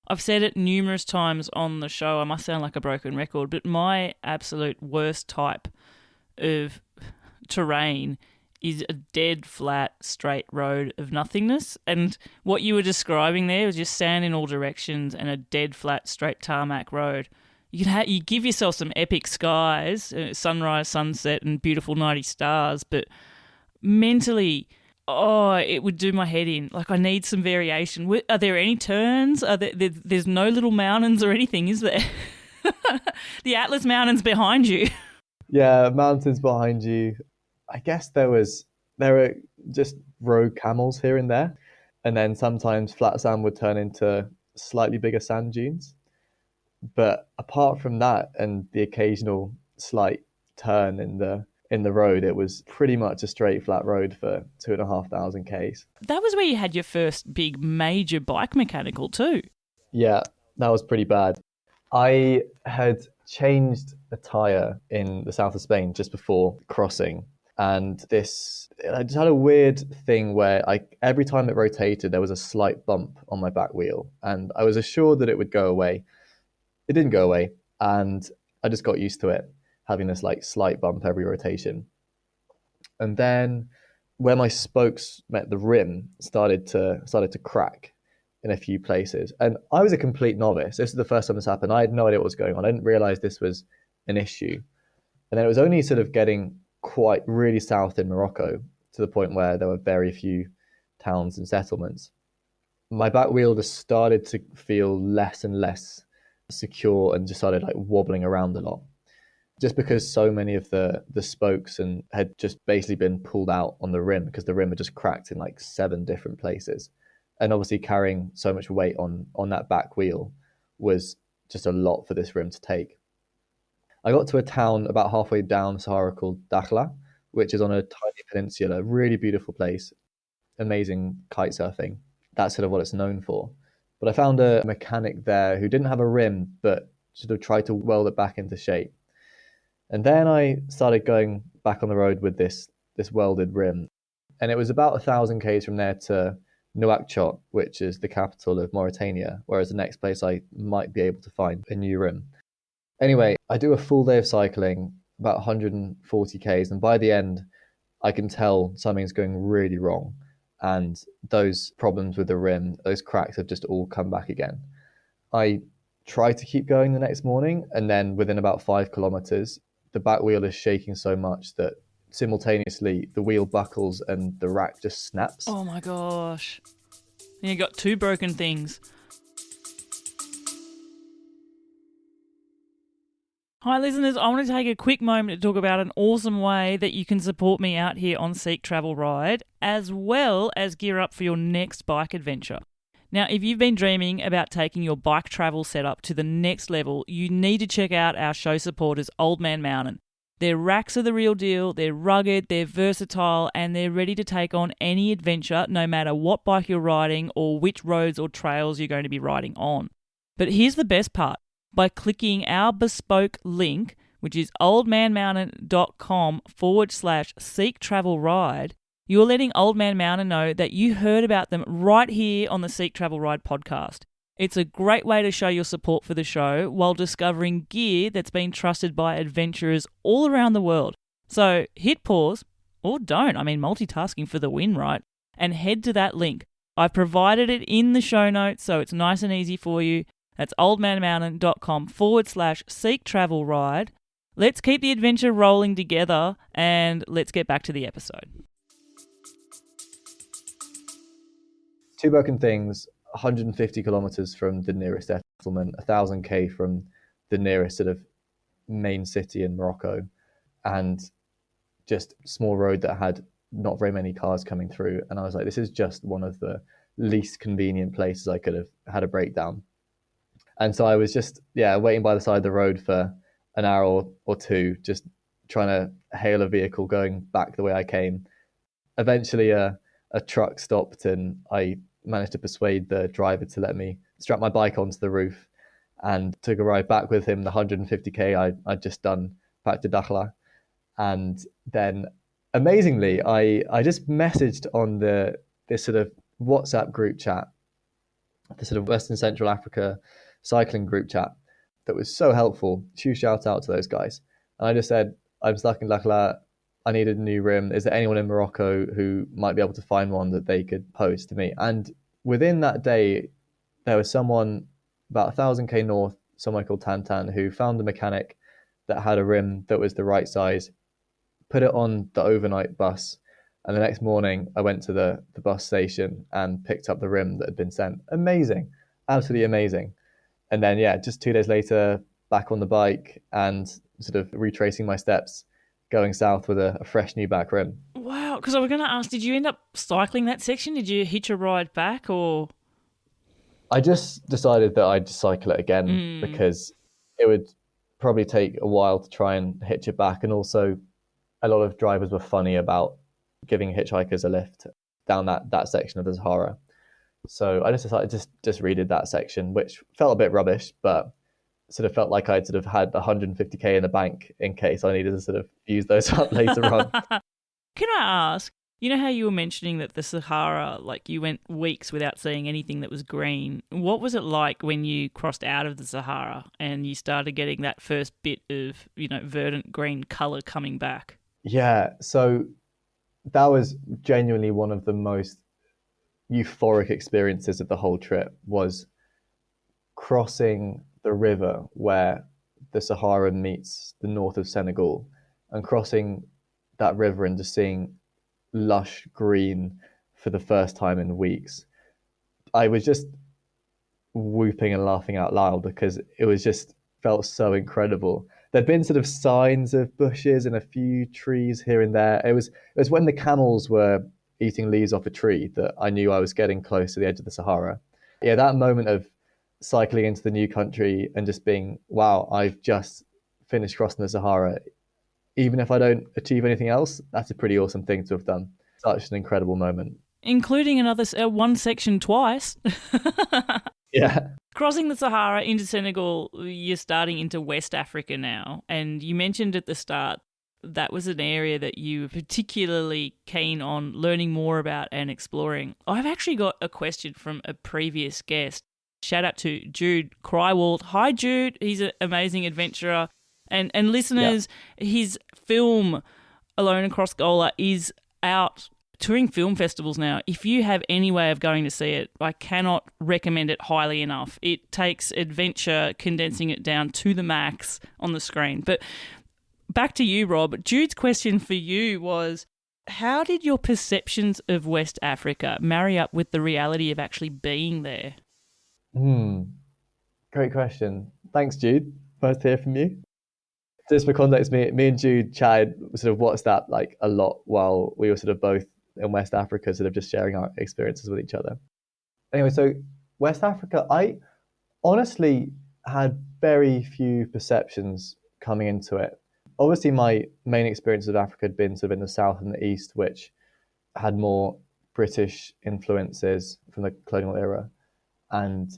I've said it numerous times on the show. I must sound like a broken record, but my absolute worst type of terrain is a dead flat straight road of nothingness. And what you were describing there was just sand in all directions and a dead flat straight tarmac road. You give yourself some epic skies, sunrise, sunset, and beautiful nighty stars, but mentally, oh, it would do my head in. Like, I need some variation. Are there any turns? There's no little mountains or anything, is there? The Atlas Mountains behind you. Yeah, mountains behind you. I guess there were just rogue camels here and there, and then sometimes flat sand would turn into slightly bigger sand dunes. But apart from that and the occasional slight turn in the road, it was pretty much a straight flat road for 2,500 Ks. That was where you had your first big major bike mechanical too. Yeah, that was pretty bad. I had changed a tire in the south of Spain just before crossing, and I just had a weird thing where every time it rotated, there was a slight bump on my back wheel, and I was assured that it would go away. It didn't go away, and I just got used to it, having this like slight bump every rotation. And then where my spokes met the rim started to crack in a few places. And I was a complete novice. This is the first time this happened. I had no idea what was going on. I didn't realize this was an issue. And then it was only sort of getting quite really south in Morocco to the point where there were very few towns and settlements. My back wheel just started to feel less and less secure and just started like wobbling around a lot, just because so many of the spokes and had just basically been pulled out on the rim because the rim had just cracked in like 7 different places. And obviously carrying so much weight on that back wheel was just a lot for this rim to take. I got to a town about halfway down Sahara called Dakhla, which is on a tiny peninsula, really beautiful place. amazing kite surfing. That's sort of what it's known for. But I found a mechanic there who didn't have a rim, but sort of tried to weld it back into shape. And then I started going back on the road with this welded rim. And it was about 1,000 k's from there to Nouakchott, which is the capital of Mauritania, whereas the next place I might be able to find a new rim. Anyway, I do a full day of cycling, about 140 k's, and by the end, I can tell something's going really wrong. And those problems with the rim, those cracks have just all come back again. I try to keep going the next morning, and then within about 5 kilometers, the back wheel is shaking so much that simultaneously the wheel buckles and the rack just snaps. Oh my gosh. And you got two broken things. Hi listeners, I want to take a quick moment to talk about an awesome way that you can support me out here on Seek Travel Ride, as well as gear up for your next bike adventure. Now, if you've been dreaming about taking your bike travel setup to the next level, you need to check out our show supporters, Old Man Mountain. Their racks are the real deal, they're rugged, they're versatile, and they're ready to take on any adventure, no matter what bike you're riding or which roads or trails you're going to be riding on. But here's the best part. By clicking our bespoke link, which is oldmanmountain.com/seek travel ride, you're letting Old Man Mountain know that you heard about them right here on the Seek Travel Ride podcast. It's a great way to show your support for the show while discovering gear that's been trusted by adventurers all around the world. So hit pause, or don't, multitasking for the win, right? And head to that link. I've provided it in the show notes, so it's nice and easy for you. That's oldmanmountain.com/seek travel ride. Let's keep the adventure rolling together, and let's get back to the episode. Two broken things, 150 kilometers from the nearest settlement, 1,000 k from the nearest sort of main city in Morocco, and just a small road that had not very many cars coming through. And I was like, this is just one of the least convenient places I could have had a breakdown. And so I was just, waiting by the side of the road for an hour or two, just trying to hail a vehicle going back the way I came. Eventually, a truck stopped, and I managed to persuade the driver to let me strap my bike onto the roof and took a ride back with him, the 150 k I'd just done back to Dakhla. And then, amazingly, I just messaged on this sort of WhatsApp group chat, the sort of Western Central Africa cycling group chat that was so helpful. Huge shout out to those guys. And I just said, I'm stuck in Dakhla. I needed a new rim. Is there anyone in Morocco who might be able to find one that they could post to me? And within that day, there was someone about 1,000 k north, someone called Tantan, who found a mechanic that had a rim that was the right size, put it on the overnight bus. And the next morning, I went to the bus station and picked up the rim that had been sent. Amazing. Absolutely amazing. And then, just 2 days later, back on the bike and sort of retracing my steps, going south with a fresh new back rim. Wow, because I was going to ask, did you end up cycling that section? Did you hitch a ride back, or? I just decided that I'd cycle it again because it would probably take a while to try and hitch it back. And also, a lot of drivers were funny about giving hitchhikers a lift down that section of the Sahara. So I just decided just redid that section, which felt a bit rubbish, but sort of felt like I'd sort of had 150 k in the bank in case I needed to sort of use those up later on. Can I ask, you know how you were mentioning that the Sahara, like you went weeks without seeing anything that was green. What was it like when you crossed out of the Sahara and you started getting that first bit of, verdant green colour coming back? Yeah, so that was genuinely one of the most euphoric experiences of the whole trip, was crossing the river where the Sahara meets the north of Senegal, and crossing that river and just seeing lush green for the first time in weeks. I was just whooping and laughing out loud because it was just felt so incredible. There'd been sort of signs of bushes and a few trees here and there. It was when the camels were eating leaves off a tree that I knew I was getting close to the edge of the Sahara. Yeah, that moment of cycling into the new country and just being, wow, I've just finished crossing the Sahara. Even if I don't achieve anything else, that's a pretty awesome thing to have done. Such an incredible moment. including another one section twice. Yeah. Crossing the Sahara into Senegal, you're starting into West Africa now. And you mentioned at the start that was an area that you were particularly keen on learning more about and exploring. I've actually got a question from a previous guest. Shout out to Jude Crywald. Hi, Jude. He's an amazing adventurer. And Yeah. listeners, his film Alone Across Gola is out touring film festivals now. If you have any way of going to see it, I cannot recommend it highly enough. It takes adventure, condensing it down to the max on the screen. But back to you, Rob. Jude's question for you was, how did your perceptions of West Africa marry up with the reality of actually being there? Hmm. Great question. Thanks, Jude. Nice to hear from you. Just for context, me and Jude chatted sort of WhatsApp like a lot while we were sort of both in West Africa, sort of just sharing our experiences with each other. Anyway, so West Africa, I honestly had very few perceptions coming into it. Obviously, my main experience of Africa had been sort of in the south and the east, which had more British influences from the colonial era. And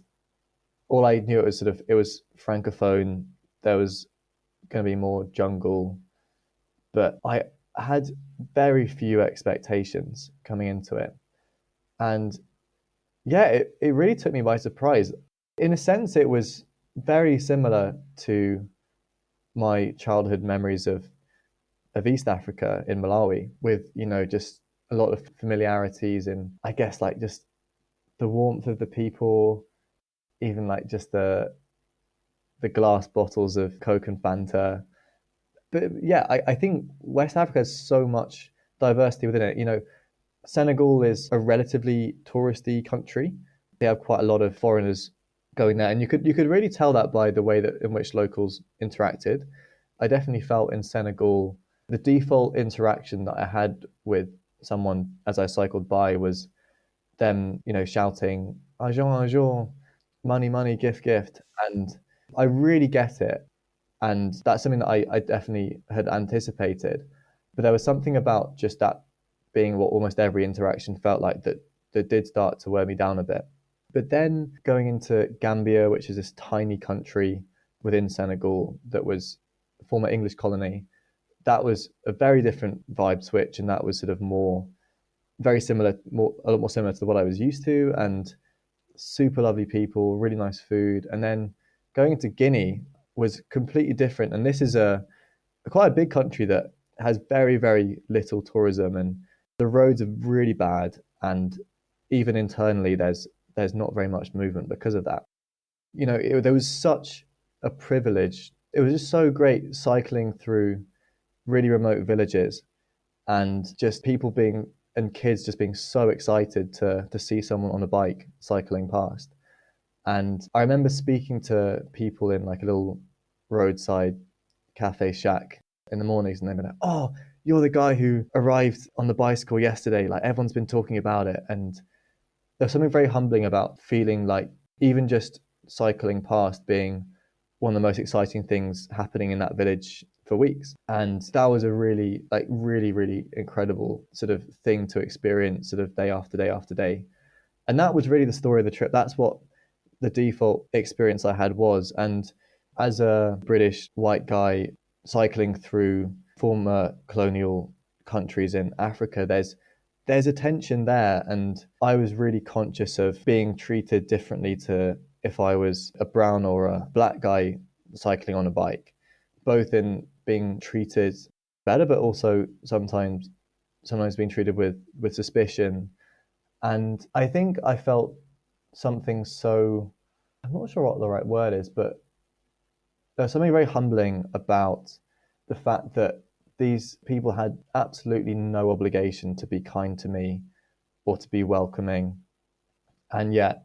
all I knew, it was francophone. There was going to be more jungle, but I had very few expectations coming into it. And yeah, it really took me by surprise. In a sense, it was very similar to my childhood memories of East Africa in Malawi, with, just a lot of familiarities and I guess like just the warmth of the people, even like just the glass bottles of Coke and Fanta. But yeah, I think West Africa has so much diversity within it. Senegal is a relatively touristy country. They have quite a lot of foreigners going there, and you could really tell that by the way that in which locals interacted. I definitely felt in Senegal the default interaction that I had with someone as I cycled by was them, shouting "Argent, argent, money, money, gift, gift," and I really get it, and that's something that I definitely had anticipated. But there was something about just that being what almost every interaction felt like that did start to wear me down a bit. But then going into Gambia, which is this tiny country within Senegal that was a former English colony, that was a very different vibe switch, and that was sort of more very similar, more a lot more similar to what I was used to, and super lovely people, really nice food. And then going into Guinea was completely different. And this is a quite a big country that has very, very little tourism, and the roads are really bad. And even internally, there's not very much movement because of that. There was such a privilege. It was just so great cycling through really remote villages and just people being and kids just being so excited to see someone on a bike cycling past. And I remember speaking to people in like a little roadside cafe shack in the mornings, and they'd be like, "Oh, you're the guy who arrived on the bicycle yesterday. Like everyone's been talking about it." And there's something very humbling about feeling like even just cycling past being one of the most exciting things happening in that village for weeks. And that was a really, like, really, really incredible sort of thing to experience, sort of day after day after day. And that was really the story of the trip. That's what the default experience I had was. And as a British white guy cycling through former colonial countries in Africa, there's a tension there, and I was really conscious of being treated differently to if I was a brown or a black guy cycling on a bike, both in being treated better, but also sometimes being treated with suspicion. And I think I felt something so, I'm not sure what the right word is, but there's something very humbling about the fact that these people had absolutely no obligation to be kind to me or to be welcoming. And yet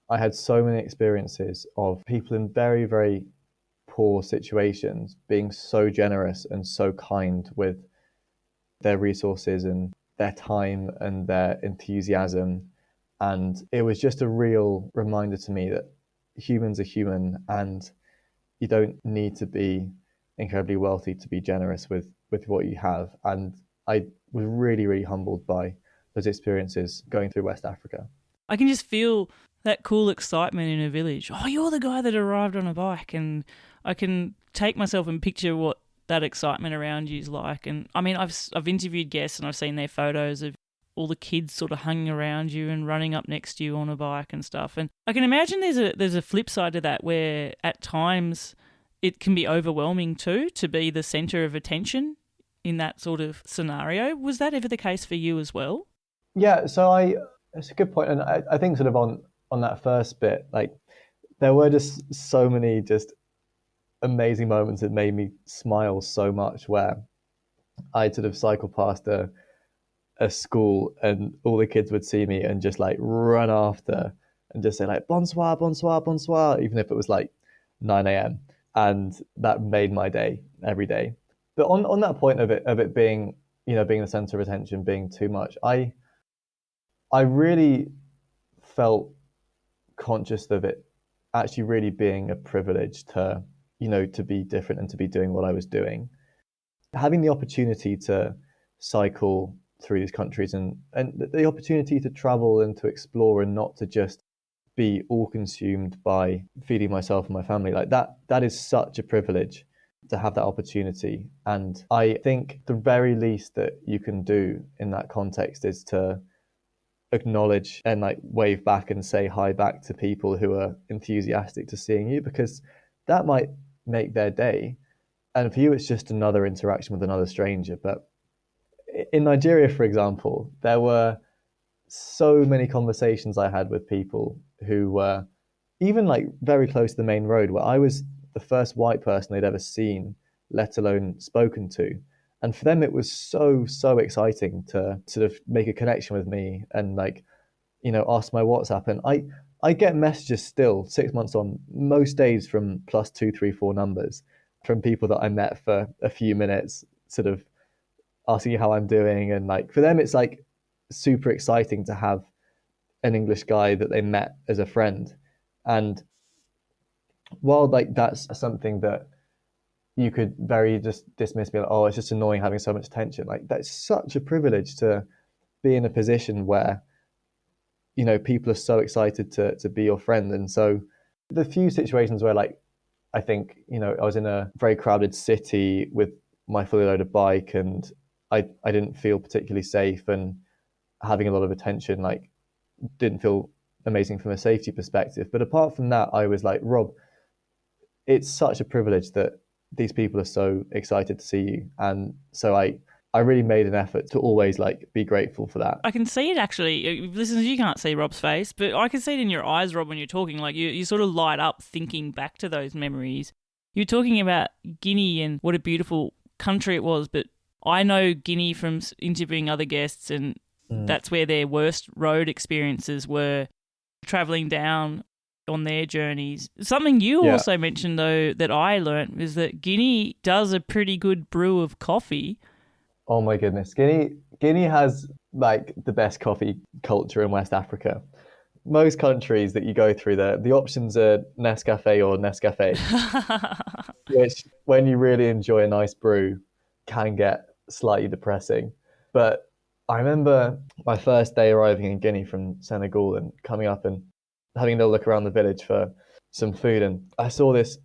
I had so many experiences of people in very, very poor situations being so generous and so kind with their resources and their time and their enthusiasm. And it was just a real reminder to me that humans are human, and you don't need to be incredibly wealthy to be generous with what you have. And I was really, really humbled by those experiences going through West Africa. I can just feel that cool excitement in a village. Oh, you're the guy that arrived on a bike, and I can take myself and picture what that excitement around you is like. And I mean, I've interviewed guests and I've seen their photos of all the kids sort of hanging around you and running up next to you on a bike and stuff. And I can imagine there's a flip side to that where at times it can be overwhelming too to be the centre of attention in that sort of scenario. Was that ever the case for you as well? Yeah, so it's a good point, and I think sort of on that first bit, like there were just so many just amazing moments that made me smile so much. Where I'd sort of cycle past a school, and all the kids would see me and just like run after and just say like bonsoir, bonsoir, bonsoir, even if it was like 9 a.m. And that made my day every day. But on that point of it being, being the center of attention, being too much, I really felt conscious of it actually really being a privilege to, to be different and to be doing what I was doing. Having the opportunity to cycle through these countries, and the opportunity to travel and to explore, and not to just be all consumed by feeding myself and my family, like that is such a privilege to have that opportunity. And I think the very least that you can do in that context is to acknowledge and like wave back and say hi back to people who are enthusiastic to seeing you, because that might make their day. And for you, it's just another interaction with another stranger. But in Nigeria, for example, there were so many conversations I had with people who were even like very close to the main road, where I was the first white person they'd ever seen, let alone spoken to. And for them, it was so exciting to sort of make a connection with me and like, ask my WhatsApp. And I get messages still 6 months on, most days, from +234 numbers, from people that I met for a few minutes, sort of asking how I'm doing. And like for them, it's like super exciting to have an English guy that they met as a friend. And while like that's something that you could very just dismiss, me like, oh, it's just annoying having so much attention. Like that's such a privilege to be in a position where, people are so excited to be your friend. And so the few situations where like, I think, I was in a very crowded city with my fully loaded bike, and I didn't feel particularly safe, and having a lot of attention, like, didn't feel amazing from a safety perspective. But apart from that, I was like, Rob, it's such a privilege that these people are so excited to see you. And so I really made an effort to always like be grateful for that. I can see it actually. Listeners, you can't see Rob's face, but I can see it in your eyes, Rob, when you're talking. Like you sort of light up thinking back to those memories. You're talking about Guinea and what a beautiful country it was, but I know Guinea from interviewing other guests, and that's where their worst road experiences were, travelling down on their journeys. Something you also mentioned, though, that I learnt is that Guinea does a pretty good brew of coffee. Oh my goodness. Guinea has like the best coffee culture in West Africa. Most countries that you go through, the options are Nescafe or Nescafe, which when you really enjoy a nice brew can get slightly depressing. But I remember my first day arriving in Guinea from Senegal and coming up and having a little look around the village for some food. And I saw this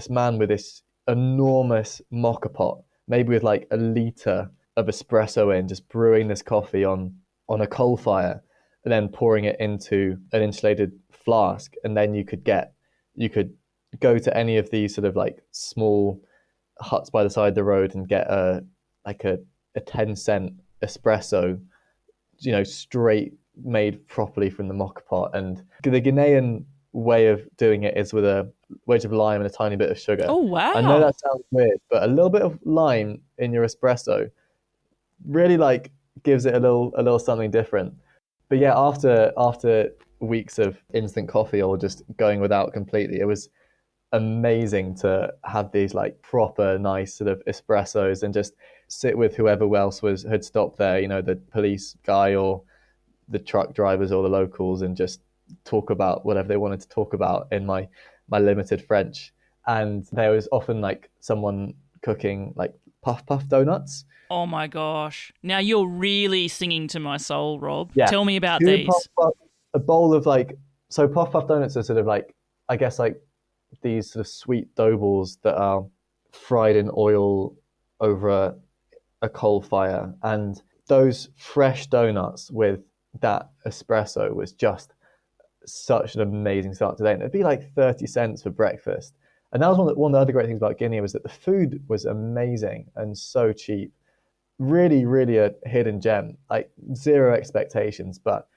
man with this enormous mocha pot, maybe with like a litre of espresso in, just brewing this coffee on a coal fire, and then pouring it into an insulated flask. And then you could go to any of these sort of like small huts by the side of the road and get a 10-cent espresso, straight made properly from the mocha pot. And the Ghanaian way of doing it is with a wedge of lime and a tiny bit of sugar. Oh, wow. I know that sounds weird, but a little bit of lime in your espresso really like gives it a little something different. But yeah, after weeks of instant coffee or just going without completely, it was amazing to have these like proper nice sort of espressos and just sit with whoever else had stopped there, the police guy or the truck drivers or the locals, and just talk about whatever they wanted to talk about in my limited French. And there was often like someone cooking like puff puff donuts. Oh my gosh. Now you're really singing to my soul, Rob. Yeah, Tell me about two puff these. puff, a bowl of like, so puff puff donuts are sort of like, I guess like these sort of sweet dough balls that are fried in oil over a coal fire, and those fresh donuts with that espresso was just such an amazing start to the day. And it'd be like 30 cents for breakfast. And that was one of the other great things about Guinea, was that the food was amazing and so cheap. Really, really a hidden gem. Like zero expectations, but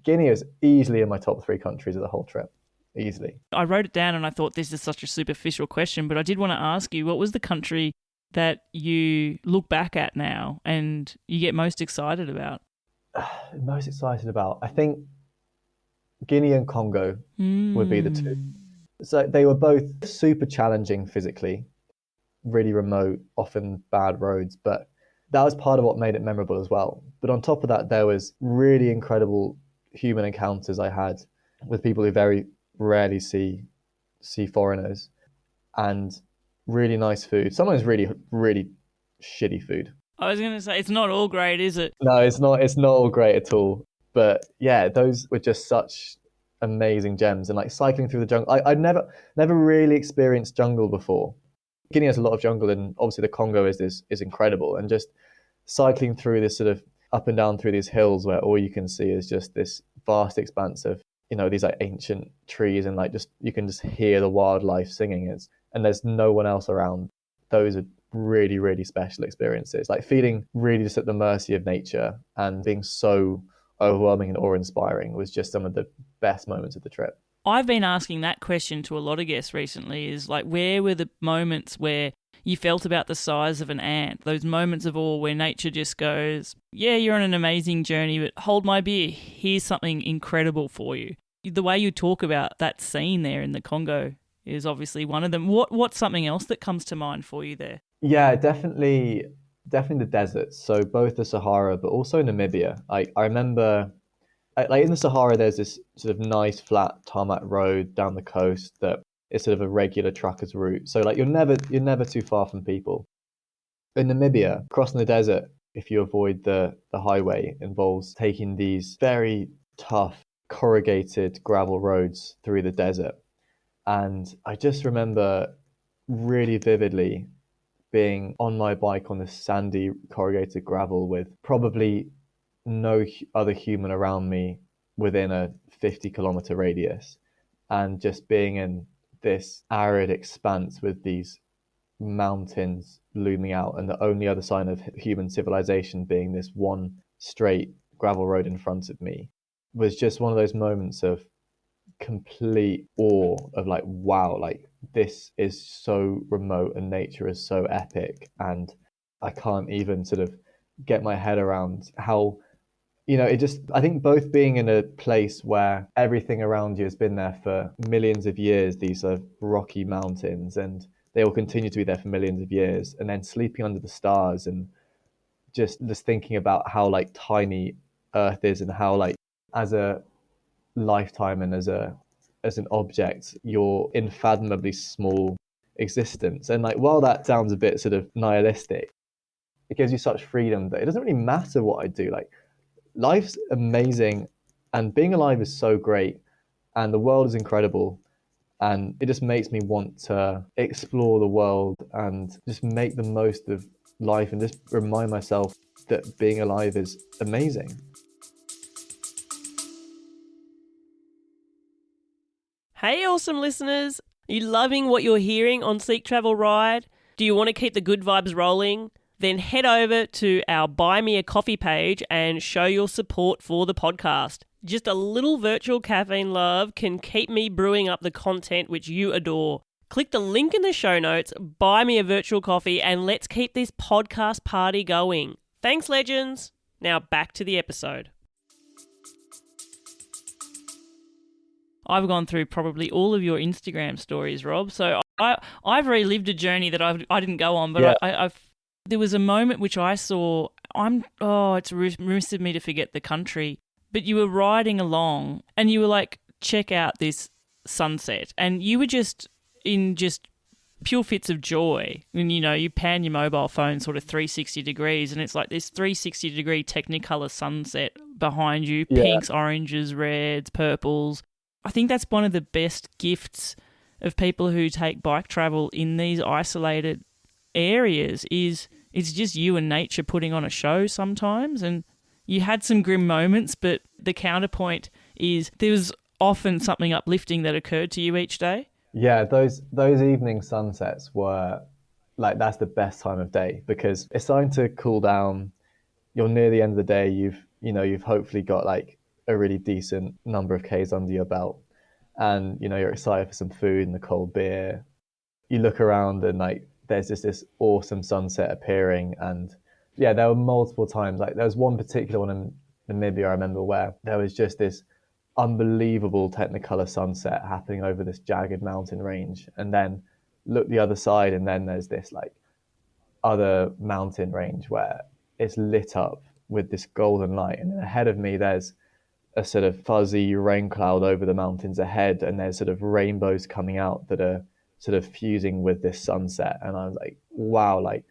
Guinea is easily in my top 3 countries of the whole trip. Easily. I wrote it down and I thought this is such a superficial question, but I did want to ask you, what was the country that you look back at now and you get most excited about? Most excited about, I think Guinea and Congo would be the two. So they were both super challenging physically, really remote, often bad roads, but that was part of what made it memorable as well. But on top of that, there was really incredible human encounters I had with people who very rarely see foreigners, and really nice food. Sometimes really, really shitty food. I was going to say, it's not all great, is it? No, it's not. It's not all great at all. But yeah, those were just such amazing gems. And like cycling through the jungle, I'd never really experienced jungle before. Guinea has a lot of jungle, and obviously the Congo is incredible. And just cycling through this sort of up and down through these hills where all you can see is just this vast expanse of, you know, these like ancient trees, and like just you can just hear the wildlife singing. And there's no one else around. Those are really, really special experiences. Like feeling really just at the mercy of nature and being so overwhelming and awe-inspiring was just some of the best moments of the trip. I've been asking that question to a lot of guests recently, is like, where were the moments where you felt about the size of an ant? Those moments of awe where nature just goes, yeah, you're on an amazing journey, but hold my beer. Here's something incredible for you. The way you talk about that scene there in the Congo is obviously one of them. What's something else that comes to mind for you there? Yeah, definitely the deserts. So both the Sahara, but also Namibia. I remember, like in the Sahara, there's this sort of nice flat tarmac road down the coast that is sort of a regular trucker's route. So like you're never too far from people. In Namibia, crossing the desert, if you avoid the highway, involves taking these very tough corrugated gravel roads through the desert. And I just remember really vividly being on my bike on this sandy corrugated gravel with probably no other human around me within a 50-kilometer radius, and just being in this arid expanse with these mountains looming out, and the only other sign of human civilization being this one straight gravel road in front of me, was just one of those moments of complete awe of like, wow, like this is so remote and nature is so epic, and I can't even sort of get my head around how, you know, it just, I think both being in a place where everything around you has been there for millions of years, these are rocky mountains, and they will continue to be there for millions of years, and then sleeping under the stars, and just thinking about how like tiny Earth is, and how like as a lifetime and as an object, your unfathomably small existence. And like, while that sounds a bit sort of nihilistic, it gives you such freedom that it doesn't really matter what I do. Like, life's amazing, and being alive is so great, and the world is incredible, and it just makes me want to explore the world and just make the most of life, and just remind myself that being alive is amazing. Hey, awesome listeners. Are you loving what you're hearing on Seek Travel Ride? Do you want to keep the good vibes rolling? Then head over to our Buy Me a Coffee page and show your support for the podcast. Just a little virtual caffeine love can keep me brewing up the content which you adore. Click the link in the show notes, buy me a virtual coffee, and let's keep this podcast party going. Thanks, legends. Now back to the episode. I've gone through probably all of your Instagram stories, Rob. So I've relived a journey that I didn't go on, but yeah. There was a moment which I saw. It's remiss of me to forget the country, but you were riding along and you were like, check out this sunset, and you were just in pure fits of joy. And, you pan your mobile phone sort of 360 degrees and it's like this 360-degree Technicolor sunset behind you, Yeah. pinks, oranges, reds, purples. I think that's one of the best gifts of people who take bike travel in these isolated areas is it's just you and nature putting on a show sometimes. And you had some grim moments, but the counterpoint is there was often something uplifting that occurred to you each day. Yeah, those evening sunsets were like, that's the best time of day because it's starting to cool down. You're near the end of the day. You've hopefully got like a really decent number of Ks under your belt, and you're excited for some food and a cold beer. You look around and like there's just this awesome sunset appearing, and yeah, there were multiple times. Like there was one particular one in Namibia I remember where there was just this unbelievable Technicolor sunset happening over this jagged mountain range, and then look the other side, and then there's this like other mountain range where it's lit up with this golden light, and then ahead of me there's a sort of fuzzy rain cloud over the mountains ahead, and there's sort of rainbows coming out that are sort of fusing with this sunset. And I was like, wow, like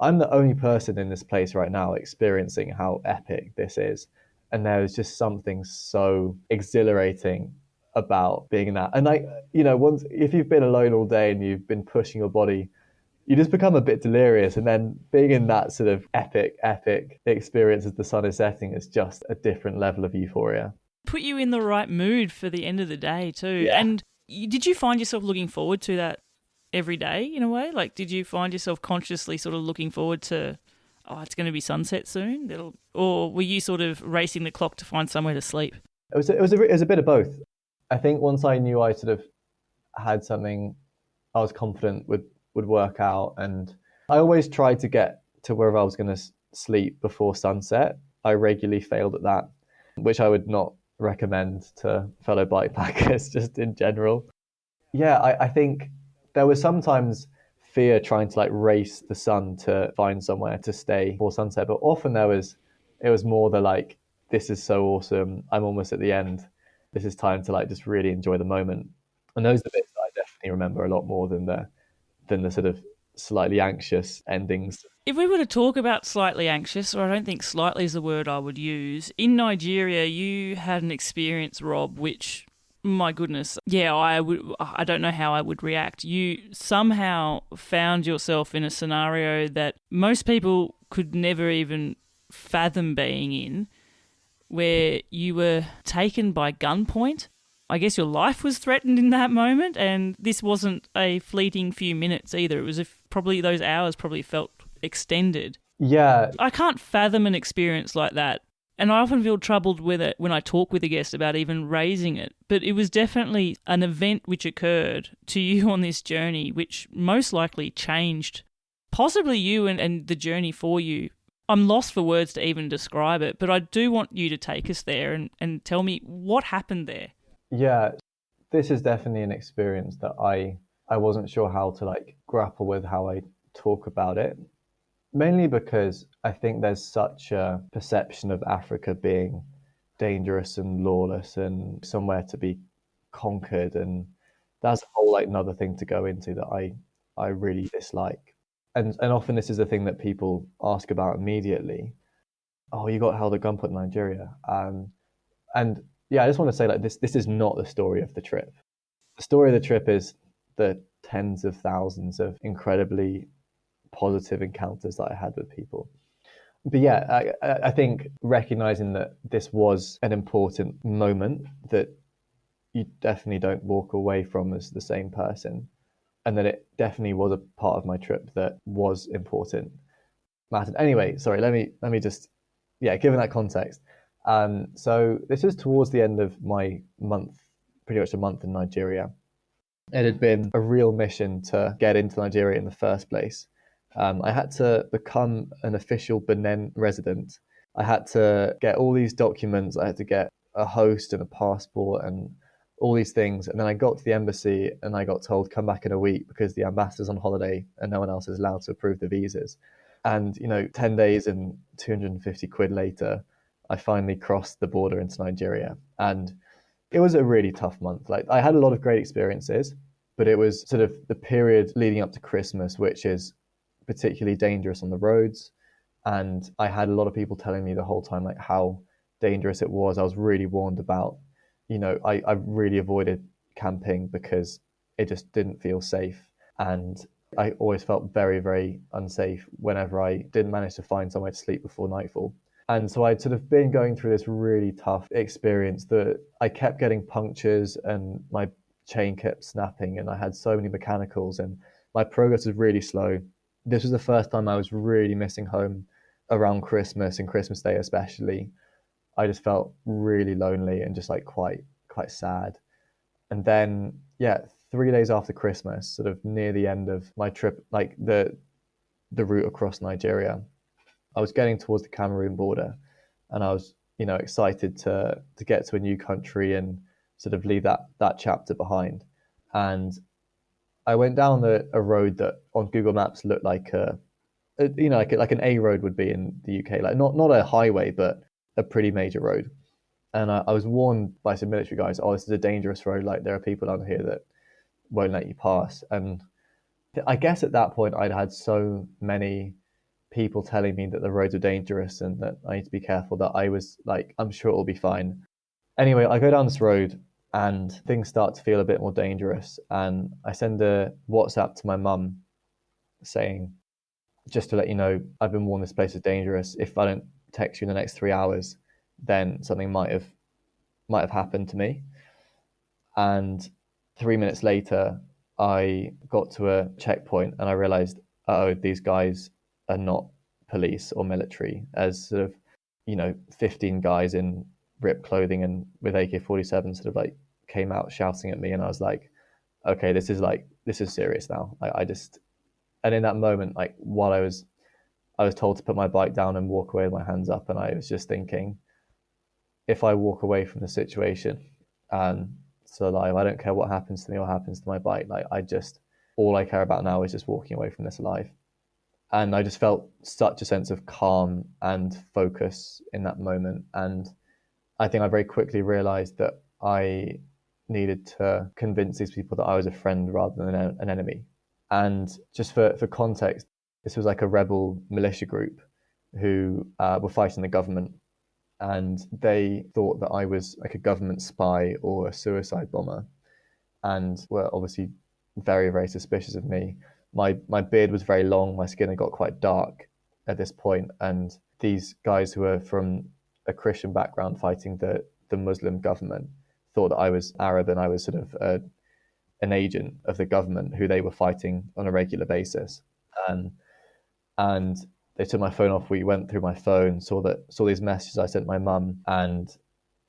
I'm the only person in this place right now experiencing how epic this is. And there was just something so exhilarating about being in that. And like, once if you've been alone all day and you've been pushing your body, you just become a bit delirious. And then being in that sort of epic experience as the sun is setting is just a different level of euphoria. Put you in the right mood for the end of the day too. Yeah. And did you find yourself looking forward to that every day in a way? Like, did you find yourself consciously sort of looking forward to, it's going to be sunset soon? Or were you sort of racing the clock to find somewhere to sleep? It was a bit of both. I think once I knew I sort of had something I was confident would work out, and I always tried to get to wherever I was going to sleep before sunset. I regularly failed at that, which I would not recommend to fellow bikepackers just in general. Yeah, I think there was sometimes fear trying to like race the sun to find somewhere to stay before sunset, but often it was more the like, this is so awesome, I'm almost at the end, this is time to like just really enjoy the moment. And those are the bits that I definitely remember a lot more than the sort of slightly anxious endings. If we were to talk about slightly anxious, or I don't think slightly is the word I would use, in Nigeria you had an experience, Rob, which, my goodness, yeah, I don't know how I would react. You somehow found yourself in a scenario that most people could never even fathom being in, where you were taken by gunpoint. I guess your life was threatened in that moment, and this wasn't a fleeting few minutes either. It was probably those hours probably felt extended. Yeah. I can't fathom an experience like that, and I often feel troubled with it when I talk with a guest about even raising it. But it was definitely an event which occurred to you on this journey, which most likely changed possibly you and the journey for you. I'm lost for words to even describe it, but I do want you to take us there and tell me what happened there. Yeah, this is definitely an experience that I wasn't sure how to like grapple with, how I talk about it. Mainly because I think there's such a perception of Africa being dangerous and lawless and somewhere to be conquered, and that's a whole like another thing to go into that I really dislike. And often this is the thing that people ask about immediately. Oh, you got held at gunpoint in Nigeria. And yeah, I just want to say like this is not the story of the trip. The story of the trip is the tens of thousands of incredibly positive encounters that I had with people. But yeah, I think recognizing that this was an important moment that you definitely don't walk away from as the same person, and that it definitely was a part of my trip that was important. Mattered. Anyway, sorry, let me just, given that context. So this was towards the end of my month, pretty much a month in Nigeria. It had been a real mission to get into Nigeria in the first place. I had to become an official Benin resident. I had to get all these documents. I had to get a host and a passport and all these things. And then I got to the embassy and I got told, come back in a week because the ambassador's on holiday and no one else is allowed to approve the visas. And, 10 days and 250 quid later, I finally crossed the border into Nigeria. And it was a really tough month. Like, I had a lot of great experiences. But it was sort of the period leading up to Christmas, which is particularly dangerous on the roads. And I had a lot of people telling me the whole time like how dangerous it was. I was really warned about, I really avoided camping because it just didn't feel safe. And I always felt very, very unsafe whenever I didn't manage to find somewhere to sleep before nightfall. And so I'd sort of been going through this really tough experience that I kept getting punctures and my chain kept snapping and I had so many mechanicals and my progress was really slow. This was the first time I was really missing home around Christmas and Christmas Day especially. I just felt really lonely and just like quite sad. And then, yeah, 3 days after Christmas, sort of near the end of my trip, like the route across Nigeria, I was getting towards the Cameroon border, and I was, excited to get to a new country and sort of leave that chapter behind. And I went down a road that on Google Maps looked like like an A road would be in the UK, like not a highway, but a pretty major road. And I was warned by some military guys, oh, this is a dangerous road. Like there are people down here that won't let you pass. And I guess at that point I'd had so many people telling me that the roads are dangerous and that I need to be careful that I was like, I'm sure it'll be fine. Anyway, I go down this road and things start to feel a bit more dangerous. And I send a WhatsApp to my mum saying, just to let you know, I've been warned this place is dangerous. If I don't text you in the next 3 hours, then something might have happened to me. And 3 minutes later, I got to a checkpoint and I realized, oh, these guys are not police or military, as sort of, 15 guys in ripped clothing and with AK-47 sort of like came out shouting at me. And I was like, okay, this is serious now. And in that moment, like while I was told to put my bike down and walk away with my hands up, and I was just thinking, if I walk away from the situation and still alive, I don't care what happens to me or happens to my bike. Like all I care about now is just walking away from this alive. And I just felt such a sense of calm and focus in that moment. And I think I very quickly realized that I needed to convince these people that I was a friend rather than an enemy. And just for context, this was like a rebel militia group who were fighting the government. And they thought that I was like a government spy or a suicide bomber and were obviously very, very suspicious of me. My beard was very long, my skin had got quite dark at this point, and these guys who were from a Christian background fighting the Muslim government thought that I was Arab and I was sort of an agent of the government who they were fighting on a regular basis. And they took my phone off. We went through my phone, saw these messages I sent my mum, and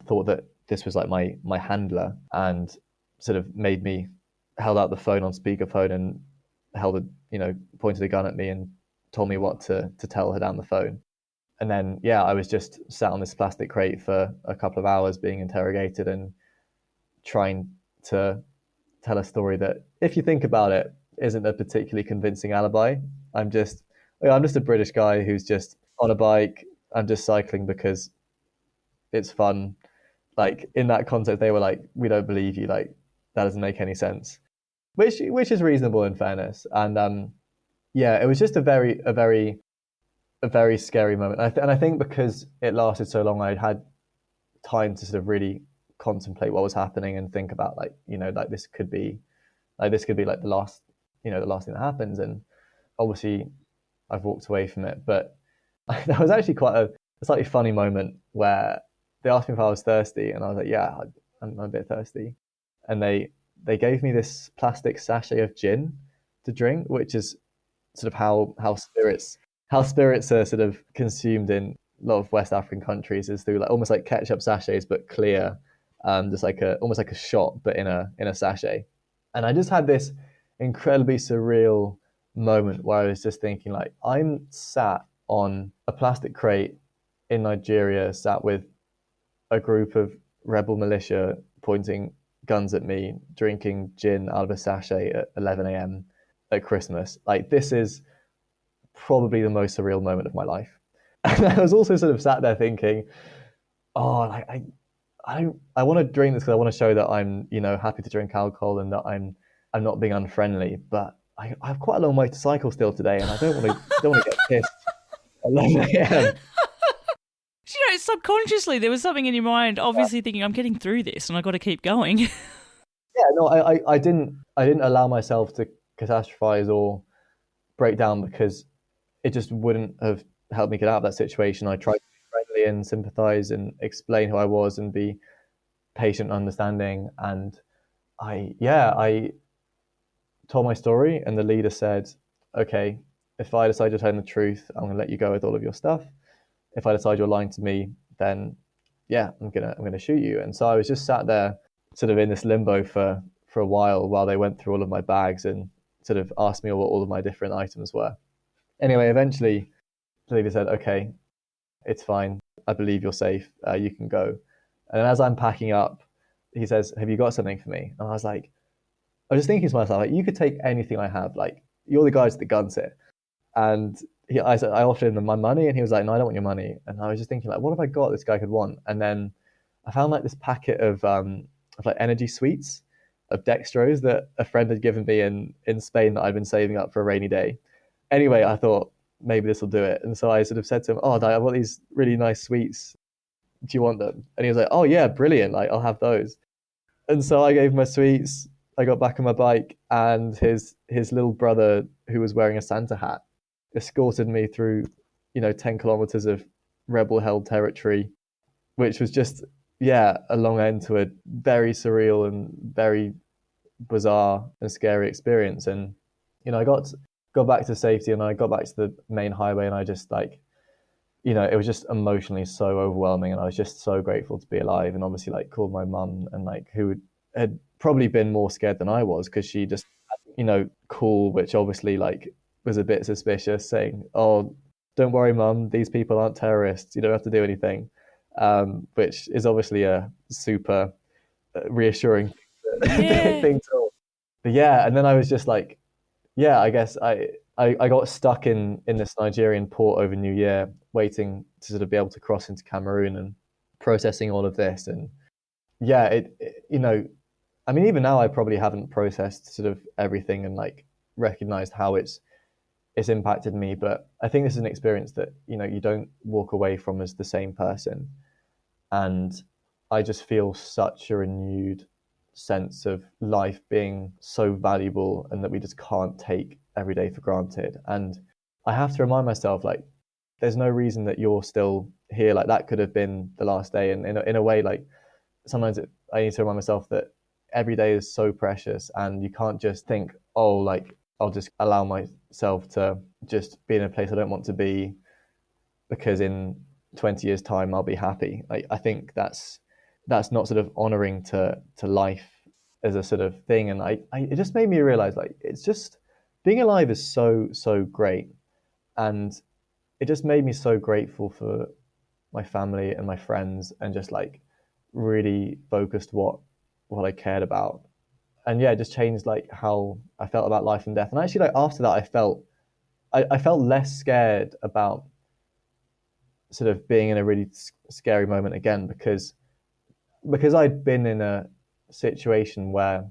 thought that this was like my handler, and sort of held out the phone on speakerphone and pointed a gun at me and told me what to tell her down the phone. And then, yeah, I was just sat on this plastic crate for a couple of hours being interrogated and trying to tell a story that, if you think about it, isn't a particularly convincing alibi. I'm just a British guy who's just on a bike. I'm just cycling because it's fun. Like in that context, they were like, "We don't believe you. Like that doesn't make any sense," which is reasonable in fairness. And yeah, it was just a very scary moment. And I think because it lasted so long, I'd had time to sort of really contemplate what was happening and think about like this could be like the last thing that happens. And obviously I've walked away from it, but that was actually quite a slightly funny moment where they asked me if I was thirsty, and I was like, yeah, I'm a bit thirsty. And they gave me this plastic sachet of gin to drink, which is sort of how spirits are sort of consumed in a lot of West African countries, is through like almost like ketchup sachets but clear, just like almost like a shot but in a sachet. And I just had this incredibly surreal moment where I was just thinking, like, I'm sat on a plastic crate in Nigeria, sat with a group of rebel militia pointing guns at me, drinking gin out of a sachet at 11 a.m. at Christmas. Like, this is probably the most surreal moment of my life. And I was also sort of sat there thinking, oh, like I want to drink this because I want to show that I'm, happy to drink alcohol and that I'm I'm not being unfriendly, but I have quite a long way to cycle still today, and I don't want to get pissed at 11 a.m. Subconsciously there was something in your mind, obviously thinking, I'm getting through this and I've got to keep going. Yeah, no, I didn't allow myself to catastrophize or break down because it just wouldn't have helped me get out of that situation. I tried to be friendly and sympathize and explain who I was and be patient and understanding. And I told my story, and the leader said, "Okay, if I decide to tell the truth, I'm going to let you go with all of your stuff. If I decide you're lying to me, then yeah, I'm gonna shoot you." And so I was just sat there, sort of in this limbo for a while they went through all of my bags and sort of asked me what all of my different items were. Anyway, eventually, the leader said, "Okay, it's fine. I believe you're safe. You can go." And as I'm packing up, he says, "Have you got something for me?" And I was just thinking to myself, like, you could take anything I have. Like, you're the guys at the guns here. And I said, I offered him my money, and he was like, "No, I don't want your money." And I was just thinking, like, what have I got this guy could want? And then I found like this packet of like energy sweets of dextrose that a friend had given me in Spain that I'd been saving up for a rainy day. Anyway, I thought maybe this will do it, and so I sort of said to him, "Oh, Dad, I want these really nice sweets. Do you want them?" And he was like, "Oh yeah, brilliant! Like, I'll have those." And so I gave him my sweets. I got back on my bike, and his little brother, who was wearing a Santa hat, escorted me through, 10 kilometers of rebel held territory, which was just, yeah, a long end to a very surreal and very bizarre and scary experience. And, I got back to safety, and I got back to the main highway, and I just like, it was just emotionally so overwhelming, and I was just so grateful to be alive. And obviously, like, called my mum, and like, who had probably been more scared than I was, because she just, cool, which obviously like was a bit suspicious, saying, "Oh, don't worry, mum, these people aren't terrorists. You don't have to do anything," which is obviously a super reassuring Yeah. thing to. But yeah, and then I was just like, yeah, I guess I got stuck in this Nigerian port over New Year, waiting to sort of be able to cross into Cameroon and processing all of this. And yeah, I mean, even now I probably haven't processed sort of everything and like recognized how it's impacted me. But I think this is an experience that, you don't walk away from as the same person. And I just feel such a renewed sense of life being so valuable, and that we just can't take every day for granted. And I have to remind myself, like, there's no reason that you're still here. Like, that could have been the last day. And in a way, like, sometimes I need to remind myself that every day is so precious, and you can't just think, oh, like, I'll just allow myself to just be in a place I don't want to be, because in 20 years time I'll be happy. Like, I think that's not sort of honoring to life as a sort of thing. And it just made me realize, like, it's just, being alive is so great. And it just made me so grateful for my family and my friends, and just like really focused what I cared about. And yeah, it just changed like how I felt about life and death. And actually, like, after that, I felt less scared about sort of being in a really scary moment again, because I'd been in a situation where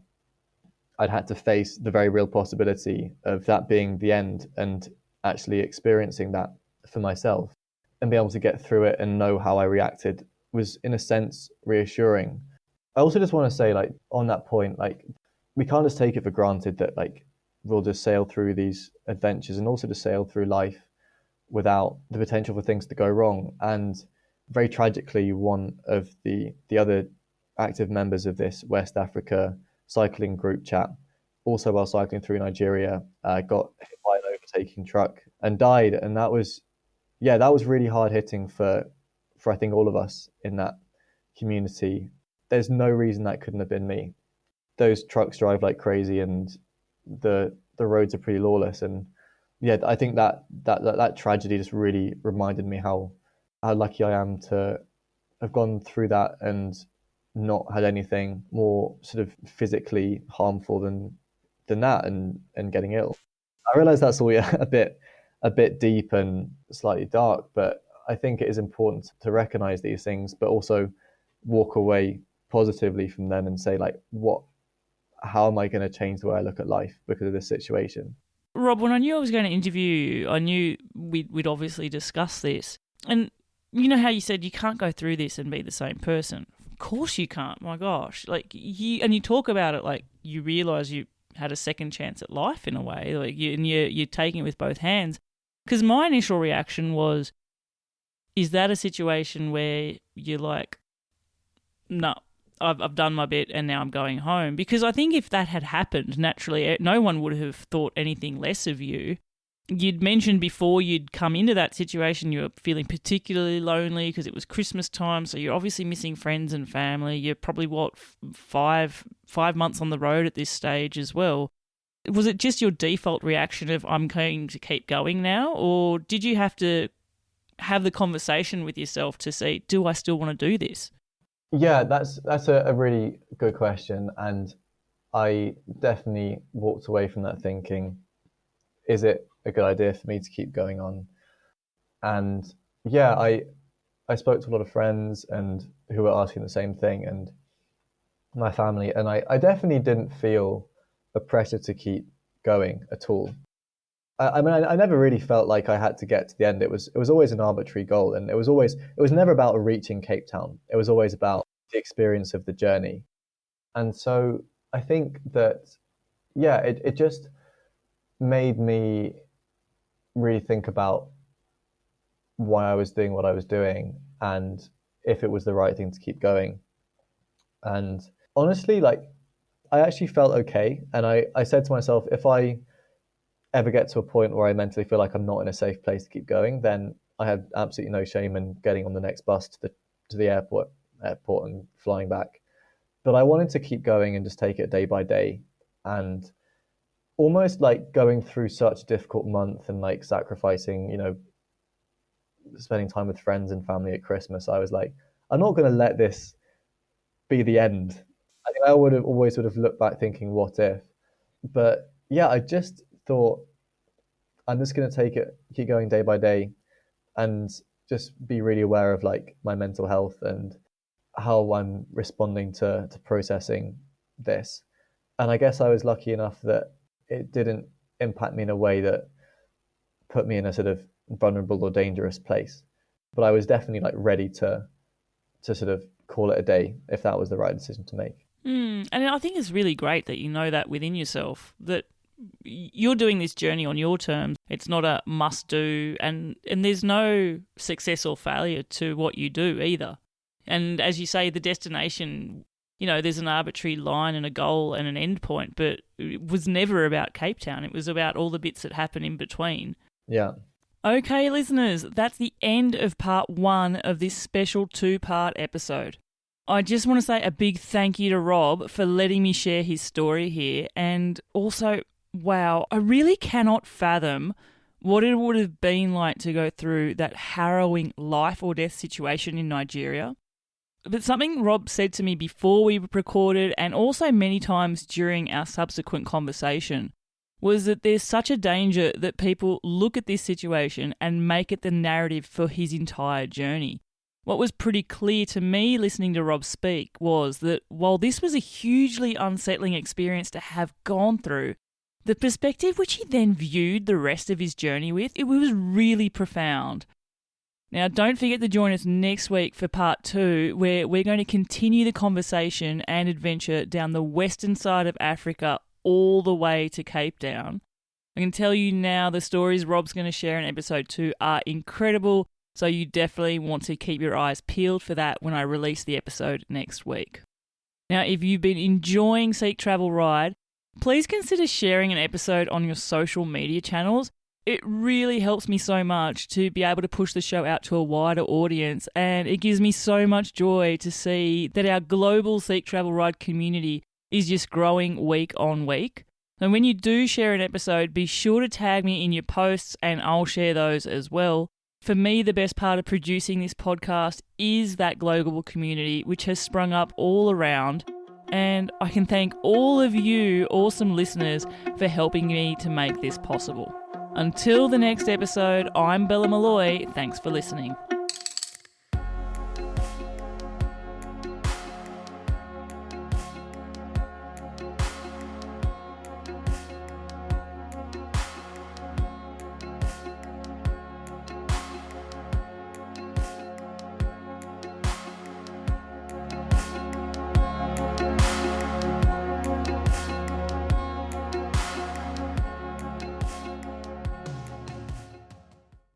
I'd had to face the very real possibility of that being the end, and actually experiencing that for myself, and be able to get through it and know how I reacted was, in a sense, reassuring. I also just want to say, like, on that point, like, we can't just take it for granted that, like, we'll just sail through these adventures, and also just sail through life without the potential for things to go wrong. And very tragically, one of the other active members of this West Africa cycling group chat, also while cycling through Nigeria, got hit by an overtaking truck and died. And that was, yeah, that was really hard hitting for I think all of us in that community. There's no reason that couldn't have been me. Those trucks drive like crazy, and the roads are pretty lawless. And yeah, I think that tragedy just really reminded me how lucky I am to have gone through that and not had anything more sort of physically harmful than that, and getting ill. I realize that's all, yeah, a bit deep and slightly dark, but I think it is important to recognize these things, but also walk away positively from them and say, like, what how am I going to change the way I look at life because of this situation? Rob, when I knew I was going to interview you, I knew we'd obviously discuss this. And you know how you said you can't go through this and be the same person? Of course you can't. My gosh. Like you talk about it like you realise you had a second chance at life in a way. Like you're taking it with both hands. Because my initial reaction was, is that a situation where you're like, no, I've done my bit and now I'm going home? Because I think if that had happened, naturally, no one would have thought anything less of you. You'd mentioned before you'd come into that situation, you were feeling particularly lonely because it was Christmas time, so you're obviously missing friends and family. You're probably, 5 months on the road at this stage as well. Was it just your default reaction of, I'm going to keep going now? Or did you have to have the conversation with yourself to say, do I still want to do this? Yeah, that's a really good question. And I definitely walked away from that thinking, is it a good idea for me to keep going on? And yeah, I spoke to a lot of friends and who were asking the same thing, and my family, and I definitely didn't feel a pressure to keep going at all. I mean, I never really felt like I had to get to the end. It was always an arbitrary goal, and it was never about reaching Cape Town. It was always about the experience of the journey. And so I think that, yeah, it just made me really think about why I was doing what I was doing and if it was the right thing to keep going. And honestly, like, I actually felt okay. And I said to myself, if I ever get to a point where I mentally feel like I'm not in a safe place to keep going, then I had absolutely no shame in getting on the next bus to the airport and flying back. But I wanted to keep going and just take it day by day, and almost like going through such a difficult month and like sacrificing, spending time with friends and family at Christmas. I was like, I'm not going to let this be the end. I think I would have always sort of looked back thinking, what if? But yeah, I just thought, I'm just going to keep going day by day, and just be really aware of like my mental health and how I'm responding to processing this. And I guess I was lucky enough that it didn't impact me in a way that put me in a sort of vulnerable or dangerous place. But I was definitely like ready to sort of call it a day if that was the right decision to make. And I think it's really great that you know that within yourself, that you're doing this journey on your terms. It's not a must do, and there's no success or failure to what you do either. And as you say, the destination, there's an arbitrary line and a goal and an end point, but it was never about Cape Town. It was about all the bits that happen in between. Yeah. Okay, listeners, that's the end of part 1 of this special 2-part episode. I just want to say a big thank you to Rob for letting me share his story here. And also, wow, I really cannot fathom what it would have been like to go through that harrowing life or death situation in Nigeria. But something Rob said to me before we recorded, and also many times during our subsequent conversation, was that there's such a danger that people look at this situation and make it the narrative for his entire journey. What was pretty clear to me listening to Rob speak was that while this was a hugely unsettling experience to have gone through, the perspective which he then viewed the rest of his journey with, it was really profound. Now, don't forget to join us next week for part 2, where we're going to continue the conversation and adventure down the western side of Africa all the way to Cape Town. I can tell you now the stories Rob's going to share in episode 2 are incredible, so you definitely want to keep your eyes peeled for that when I release the episode next week. Now, if you've been enjoying Seek Travel Ride, please consider sharing an episode on your social media channels. It really helps me so much to be able to push the show out to a wider audience, and it gives me so much joy to see that our global Seek Travel Ride community is just growing week on week. And when you do share an episode, be sure to tag me in your posts and I'll share those as well. For me, the best part of producing this podcast is that global community which has sprung up all around, and I can thank all of you awesome listeners for helping me to make this possible. Until the next episode, I'm Bella Malloy. Thanks for listening.